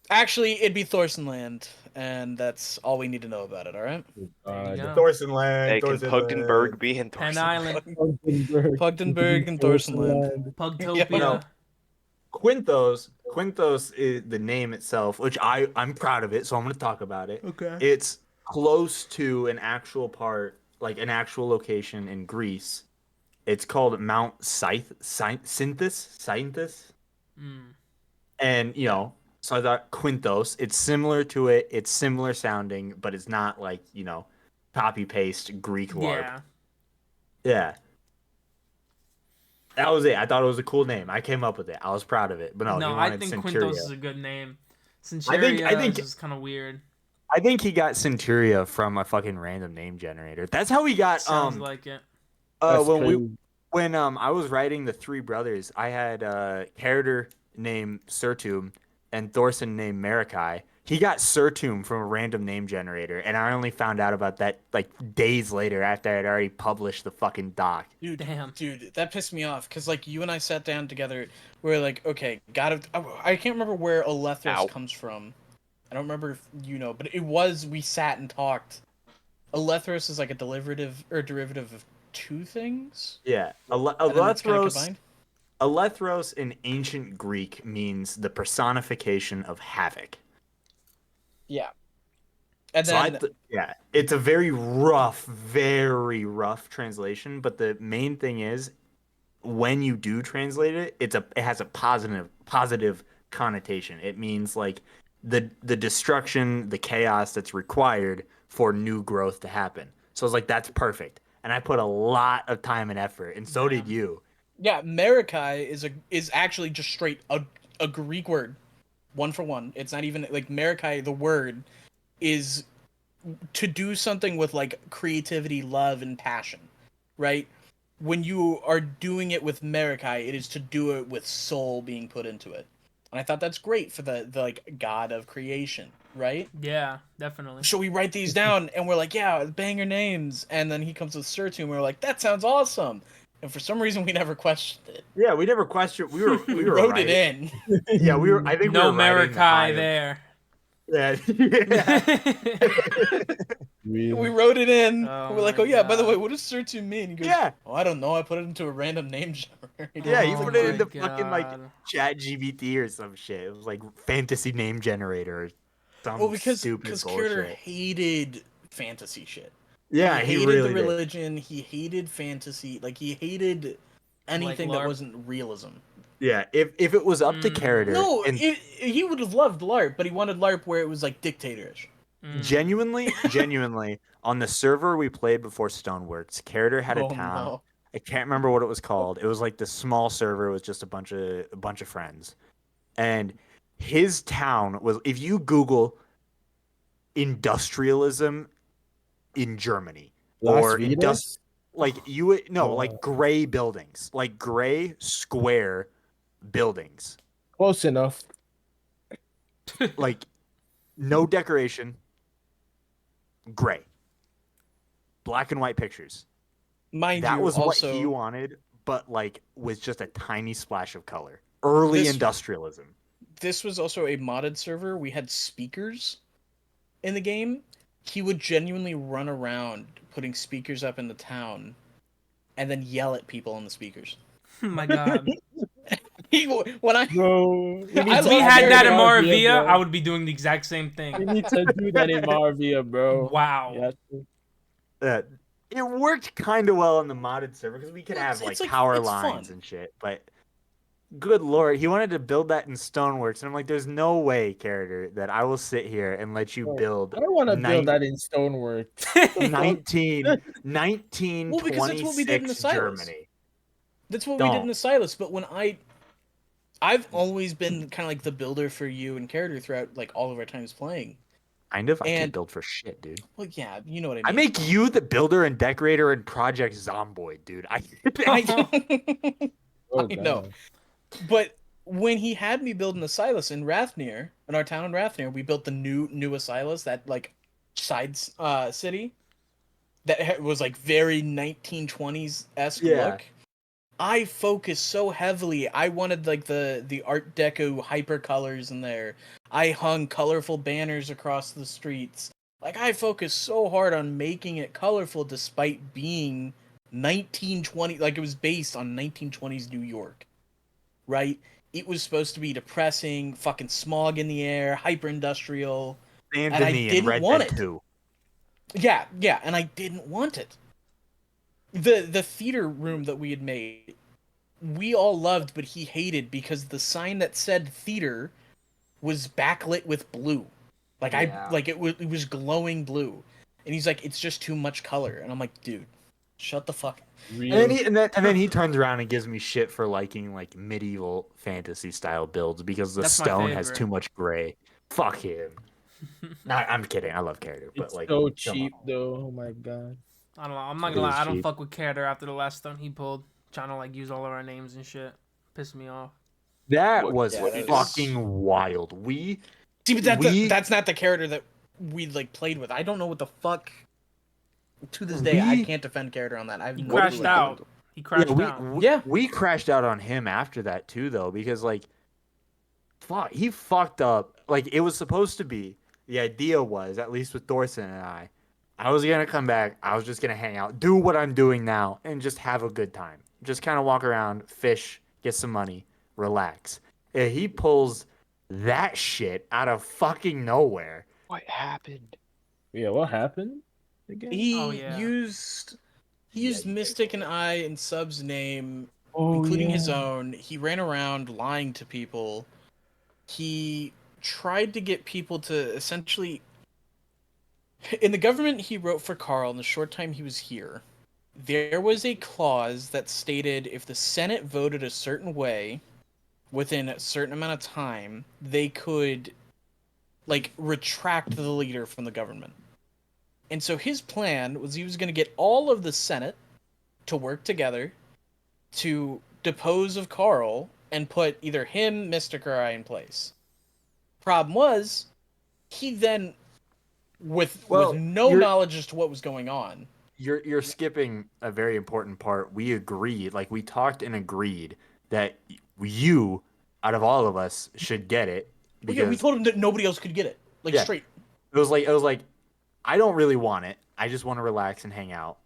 S5: Actually, it'd be Thoreson land, and that's all we need to know about it. All right.
S4: There you go.
S2: Thorson land.
S6: Hey, can
S2: Thorson
S6: Pugdenberg
S2: land.
S6: be in
S4: Penn
S6: Thoreson?
S4: Island,
S5: Pugdenberg and Thoreson land.
S4: Pugtopia.
S5: Yeah.
S2: Qynthos is the name itself, which I'm proud of it, so I'm going to talk about it.
S4: Okay.
S2: It's close to an actual part, like an actual location in Greece. It's called Mount Cynthus.
S4: Mm.
S2: And, so I thought Qynthos, it's similar to it. It's similar sounding, but it's not like, copy paste Greek LARP.
S4: Yeah.
S2: Yeah. That was it. I thought it was a cool name. I came up with it. I was proud of it. But no, he
S4: I
S2: wanted
S4: think
S2: Centuria.
S4: Qynthos is a good name. Centuria
S2: I think
S4: is kind of weird.
S2: I think he got Centuria from a fucking random name generator. That's how he got
S4: Sounds like it.
S2: when I was writing the Three Brothers, I had character named Surtum and Thoreson named Marikai. He got Surtum from a random name generator, and I only found out about that like days later after I had already published the fucking doc.
S5: Dude,
S4: Damn.
S5: dude, that pissed me off because like you and I sat down together. We were like, okay, I can't remember where Olethros comes from. I don't remember if you know, but we sat and talked. Olethros is like a derivative of two things.
S2: Yeah,
S5: And then it's kinda
S2: Alethros.
S5: combined?
S2: Alethros in ancient Greek means the personification of havoc.
S5: Yeah. And
S2: So
S5: then
S2: it's a very rough translation. But the main thing is, when you do translate it, it has a positive connotation. It means like the destruction, the chaos that's required for new growth to happen. So I was like, that's perfect. And I put a lot of time and effort, and so did you.
S5: yeah, Marikai is actually just straight a Greek word, one for one. It's not even like Marikai. The word is to do something with like creativity, love, and passion, right? When you are doing it with Marikai, it is to do it with soul being put into it. And I thought that's great for the like god of creation, right?
S4: Yeah, definitely.
S5: So we write these down and we're like, yeah, banger names. And then he comes with Surtum and we're like, that sounds awesome. And for some reason we never questioned it.
S2: Yeah, we never questioned. We were
S5: wrote
S2: right.
S5: it in.
S2: Yeah, we were. I think
S4: No
S2: we were riding the high
S4: Marikai
S2: of-
S4: there.
S2: Yeah.
S5: We wrote it in.
S4: Oh
S5: We're like,
S4: my
S5: oh yeah, by the
S4: God.
S5: way, what does Surtum mean? He goes,
S2: Yeah.
S5: oh, I don't know. I put it into a random name generator.
S2: Yeah, he
S4: Oh
S2: put it
S4: my
S2: into fucking like
S4: God.
S2: Chat GBT or some shit. It was like fantasy name generator or some
S5: Well, because
S2: stupid
S5: Carter
S2: bullshit.
S5: hated fantasy shit.
S2: Yeah,
S5: he
S2: he
S5: hated
S2: really
S5: the
S2: did.
S5: religion. He hated fantasy. Like he hated anything that
S4: LARP?
S5: wasn't realism.
S2: Yeah, if it was up to character,
S5: No,
S2: and
S5: he would have loved LARP, but he wanted LARP where it was like dictatorish.
S4: Mm.
S2: genuinely, on the server we played before Stoneworks, character had a
S5: Oh,
S2: town.
S5: no.
S2: I can't remember what it was called. It was like this small server with just a bunch of friends, and his town was. If you Google industrialism in Germany
S3: Las
S2: or
S3: Vegas?
S2: like you would no,
S3: Oh.
S2: like gray buildings, like gray square buildings,
S3: Close enough.
S2: like no decoration, gray, black and white pictures.
S5: Mind
S2: That
S5: you,
S2: was what he
S5: also
S2: wanted, but like with just a tiny splash of color. Early
S5: This-
S2: industrialism.
S5: this was also a modded server. We had speakers in the game. He would genuinely run around putting speakers up in the town, and then yell at people on the speakers.
S4: Oh my god.
S5: When I
S3: Bro, we
S5: I
S4: If
S5: love
S4: we had that in
S3: Maravilla,
S4: Moravia,
S3: bro.
S4: I would be doing the exact same
S3: We
S4: thing.
S3: need to do that in Maravilla, bro.
S4: Wow.
S3: Yeah.
S2: It worked kind of well on the modded server because we could
S5: Well,
S2: have
S5: it's
S2: like
S5: like-
S2: power
S5: it's
S2: lines
S5: fun.
S2: and shit. But good lord, he wanted to build that in Stoneworks, and I'm like, there's no way, character, that I will sit here and let you
S3: Bro,
S2: build
S3: I don't want to
S2: nine-
S3: build that in stonework.
S2: 1926
S5: Well, because that's what we did in the silos.
S2: Germany.
S5: That's what we did in
S2: Don't.
S5: the Silas. But when I've always been kind of like the builder for you and character throughout like all of our times playing.
S2: Kind of. I can't
S5: And-
S2: build for shit, dude.
S5: Well, yeah, you know what I
S2: I
S5: mean.
S2: make you the builder and decorator in Project Zomboid, dude. I
S3: Oh,
S5: I know.
S3: God.
S5: But when he had me building the Silas in Rathnir, in our town in Rathnir, we built the new Silas, that like side city that was like very 1920s esque
S2: Yeah.
S5: look. I focused so heavily. I wanted like the Art Deco hyper colors in there. I hung colorful banners across the streets. Like I focused so hard on making it colorful despite being 1920, like it was based on 1920s New York. Right? It was supposed to be depressing, fucking smog in the air, hyper industrial.
S2: Saint
S5: And I
S2: Denis
S5: didn't
S2: and Red
S5: want
S2: Dead
S5: it.
S2: 2.
S5: Yeah, and I didn't want it. The theater room that we had made, we all loved, but he hated because the sign that said theater was backlit with blue. Like
S2: Yeah.
S5: it was glowing blue. And he's like, it's just too much color. And I'm like, dude, shut the fuck up.
S3: Real.
S2: And then he turns around and gives me shit for liking like medieval fantasy style builds because the
S4: That's my
S2: stone has
S4: favorite.
S2: too much gray. Fuck him. Nah, I'm kidding. I love character, but
S3: It's
S2: like
S3: so
S2: come
S3: cheap,
S2: on.
S3: though. Oh my god.
S4: I don't know. I'm not
S2: It
S4: gonna
S2: is
S4: lie. I don't
S2: cheap.
S4: fuck with Carter after the last stone he pulled. Trying to like use all of our names and shit. Pissed me off.
S2: That
S6: What-
S2: was
S5: yeah, that is-
S2: fucking wild. We
S5: See, but
S2: We-
S5: that's not the character that we like played with. I don't know what the fuck. To this day, I
S2: We-
S5: can't defend character on that. I've
S4: He
S5: no
S4: crashed
S5: clue.
S4: out. He crashed
S2: yeah,
S4: out.
S2: we crashed out on him after that too though because like fuck he fucked up. Like it was supposed to be. The idea was, at least with Thoreson and I was gonna come back, I was just gonna hang out, do what I'm doing now, and just have a good time. Just kind of walk around, fish, get some money, relax. And he pulls that shit out of fucking nowhere.
S6: What happened?
S3: Yeah, what happened again?
S5: He
S4: Oh, yeah.
S5: used
S2: Yeah,
S5: Mystic and I in Sub's name,
S3: Oh,
S5: including his
S3: yeah.
S5: own. He ran around lying to people. He tried to get people to essentially. In the government he wrote for Carl in the short time he was here, there was a clause that stated if the Senate voted a certain way within a certain amount of time, they could like retract the leader from the government. And so his plan was he was going to get all of the Senate to work together to depose of Carl and put either him, Mystic, or I in place. Problem was, he then, with no
S2: you're-
S5: knowledge as to what was going on,
S2: You're skipping a very important part. We agreed, like we talked and agreed that you, out of all of us, should get it
S5: well, yeah, we
S2: because
S5: told him that nobody else could get it. Like,
S2: Yeah.
S5: straight.
S2: it was like I don't really want it. I just want to relax and hang out.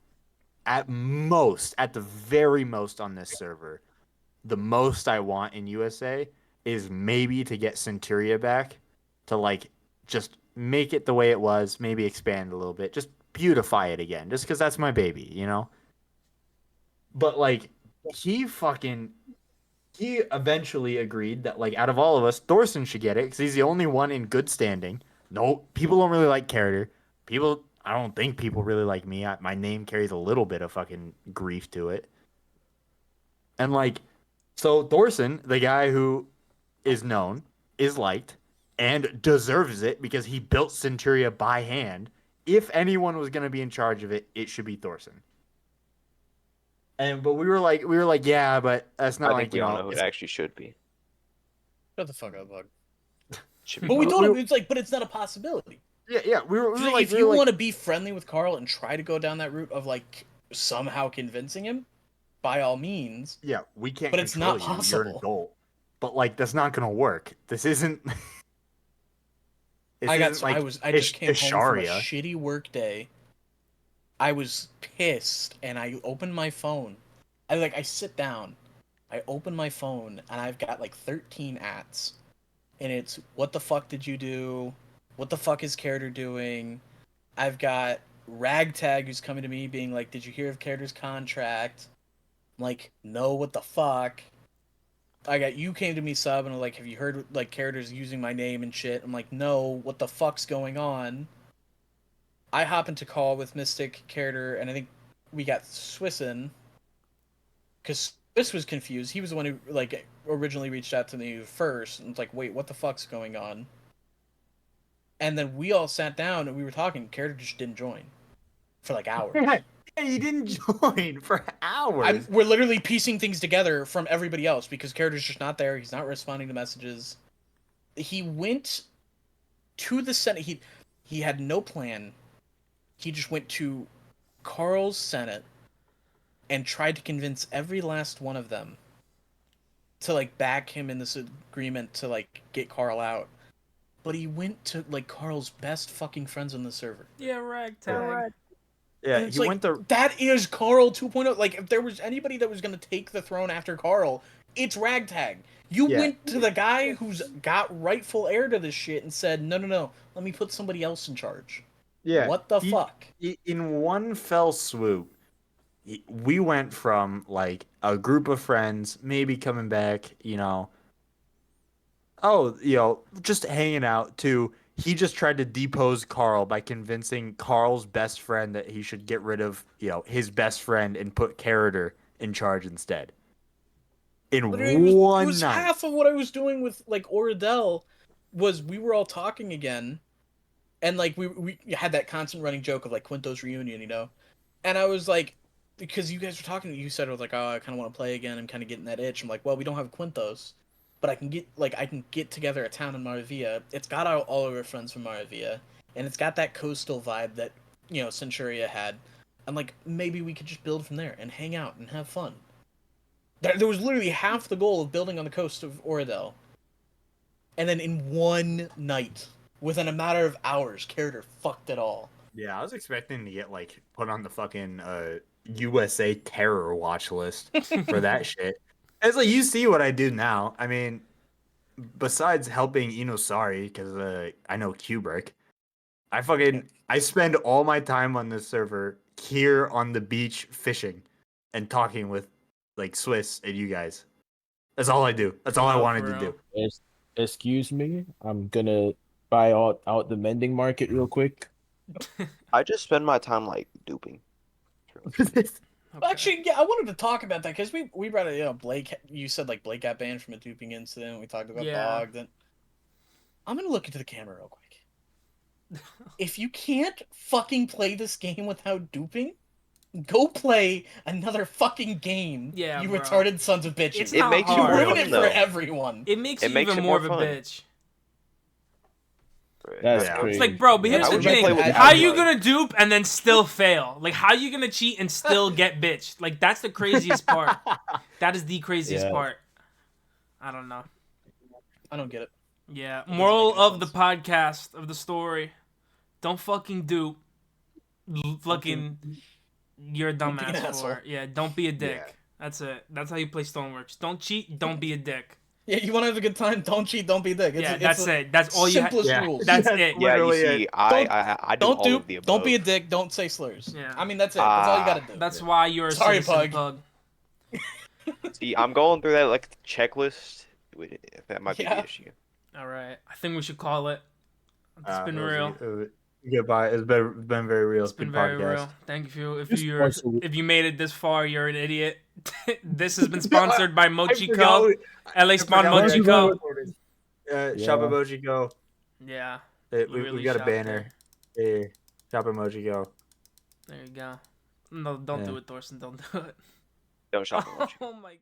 S2: At the very most on this server, the most I want in USA is maybe to get Centuria back to like just make it the way it was, maybe expand a little bit, just beautify it again, just because that's my baby, you know? But like he eventually agreed that like out of all of us, Thoreson should get it because he's the only one in good standing. No, people don't really like character. I don't think people really like me. My name carries a little bit of fucking grief to it. And like, so Thoreson, the guy who is known, is liked, and deserves it because he built Centuria by hand. If anyone was going to be in charge of it, it should be Thoreson. but we were like, yeah, but that's not
S6: I
S2: like
S6: think we
S2: you
S6: all
S2: know.
S6: know who it actually should be.
S5: Shut the fuck up, Bug.
S6: Should be
S5: But we
S6: Carl.
S5: told him it's like, but it's not a possibility.
S2: Yeah. We were
S5: She's like,
S2: like,
S5: if you want to be friendly with Carl and try to go down that route of like somehow convincing him, by all means.
S2: yeah, we can't.
S5: But it's
S2: control
S5: not
S2: you. You're an
S5: possible.
S2: adult. But like, that's not gonna work. This isn't.
S5: I
S2: just
S5: came home from a
S2: Isharia.
S5: shitty work day. I was pissed, and I opened my phone. I sit down, I open my phone, and I've got like 13 ads, and it's what the fuck did you do? What the fuck is Carter doing? I've got Ragtag who's coming to me being like, did you hear of Carter's contract? I'm like, no, what the fuck? I got you came to me sub and like, have you heard like Carter's using my name and shit? I'm like, no, what the fuck's going on? I hop into call with Mystic, Carter, and I think we got Swiss in. Because Swiss was confused. He was the one who like originally reached out to me first and was like, wait, what the fuck's going on? And then we all sat down and we were talking. Carter just didn't join for like hours.
S2: Yeah, he didn't join for hours.
S5: We're literally piecing things together from everybody else because Carter's just not there. He's not responding to messages. He went to the Senate. He had no plan. He just went to Carl's Senate and tried to convince every last one of them to like back him in this agreement to like get Carl out. But he went to like Carl's best fucking friends on the server.
S4: Yeah, ragtag.
S2: Yeah,
S5: And it's
S2: he
S5: like,
S2: went to.
S5: that is Carl 2.0. Like, if there was anybody that was going to take the throne after Carl, it's Ragtag. You
S2: Yeah.
S5: went to the guy who's got rightful heir to this shit and said, no, let me put somebody else in charge.
S2: Yeah.
S5: What the fuck?
S2: In one fell swoop, we went from like a group of friends, maybe coming back, just hanging out, to he just tried to depose Carl by convincing Carl's best friend that he should get rid of, his best friend and put Carter in charge instead. In
S5: But it was
S2: night.
S5: half of what I was doing with, like, Oradell was we were all talking again, and, like, we had that constant running joke of, like, Qynthos reunion, And I was like, because you guys were talking, you said, I was like, oh, I kind of want to play again. I'm kind of getting that itch. I'm like, well, we don't have Qynthos. But I can get together a town in Maravilla. It's got all of our friends from Maravilla, and it's got that coastal vibe that Centuria had. And like maybe we could just build from there and hang out and have fun. There was literally half the goal of building on the coast of Oradell, and then in one night, within a matter of hours, Carter fucked it all.
S2: Yeah, I was expecting to get like put on the fucking USA terror watch list for that shit. It's like, you see what I do now. I mean, besides helping Inosari, because I know Kubrick, I spend all my time on this server here on the beach fishing and talking with like Swiss and you guys. That's all I do. That's all I wanted to do.
S3: Excuse me, I'm gonna buy out the mending market real quick.
S6: I just spend my time like duping.
S5: Well, actually, yeah, I wanted to talk about that because we brought it. Blake. You said like Blake got banned from a duping incident. We talked about Bog. Then I'm gonna look into the camera real quick. If you can't fucking play this game without duping, go play another fucking game.
S4: Yeah,
S5: you
S4: bro.
S5: retarded sons of bitches.
S4: It's not
S6: makes you
S5: You
S4: hard.
S5: ruin
S6: fun,
S5: it for
S6: though.
S5: everyone.
S4: It makes
S6: It
S4: you
S6: makes
S4: even
S6: it
S4: more
S6: more
S4: of a
S6: fun.
S4: bitch.
S3: That's
S2: Yeah.
S3: crazy.
S4: It's like, bro, but here's
S6: I
S4: the
S6: would just
S4: thing.
S6: play with
S4: How
S6: everybody.
S4: you gonna dupe and then still fail? Like, how you gonna cheat and still get bitched? Like, that's the craziest part. That is the craziest
S3: Yeah.
S4: part. I don't know.
S5: I don't get it.
S4: Yeah.
S5: doesn't
S4: Moral
S5: make any
S4: of the
S5: sense.
S4: podcast, of the story. Don't fucking dupe. Fucking, you're a
S5: Don't be an
S4: dumbass for
S5: asshole.
S4: it. Yeah, don't be a dick.
S2: Yeah.
S4: That's it. That's how you play Stoneworks. Don't cheat, don't be a dick.
S5: Yeah, you want to have a good time? Don't cheat. Don't be a dick.
S4: Yeah,
S5: it's
S4: that's
S5: the
S4: it. That's all you have.
S5: simplest
S2: Yeah.
S5: rules.
S4: That's
S2: That's
S4: it.
S6: Yeah, you
S2: Literally
S6: see,
S2: it.
S6: I do
S5: Don't
S6: all of
S5: dupe.
S6: the above.
S5: Don't be a dick. Don't say slurs.
S4: Yeah.
S5: I mean, that's it. That's all you gotta do.
S4: That's why you're a
S5: Sorry,
S4: citizen,
S5: Pug.
S6: See, I'm going through that like checklist. If that might be
S5: Yeah.
S6: the issue.
S4: All right. I think we should call it. It's been real.
S2: Goodbye. It's been very real.
S4: It's been
S2: Good
S4: very
S2: podcast.
S4: real. Thank you.
S3: Just once a week.
S4: If you made it this far, you're an idiot. This has been sponsored by
S2: I
S4: Mochi
S2: forgot
S4: Co.
S2: we-
S4: LA
S2: I
S4: Spawn
S2: forgot we
S4: Mochi
S2: actually
S4: Co.
S2: recorded.
S3: Yeah.
S2: Shop Emoji Go.
S4: Yeah.
S2: We
S4: really
S2: got a
S4: shop
S2: banner. Here. Shop Emoji Go.
S4: There you go. No, don't
S2: Yeah.
S4: do it, Thoreson. Don't do it.
S6: Don't shop and watch.
S4: Oh my god.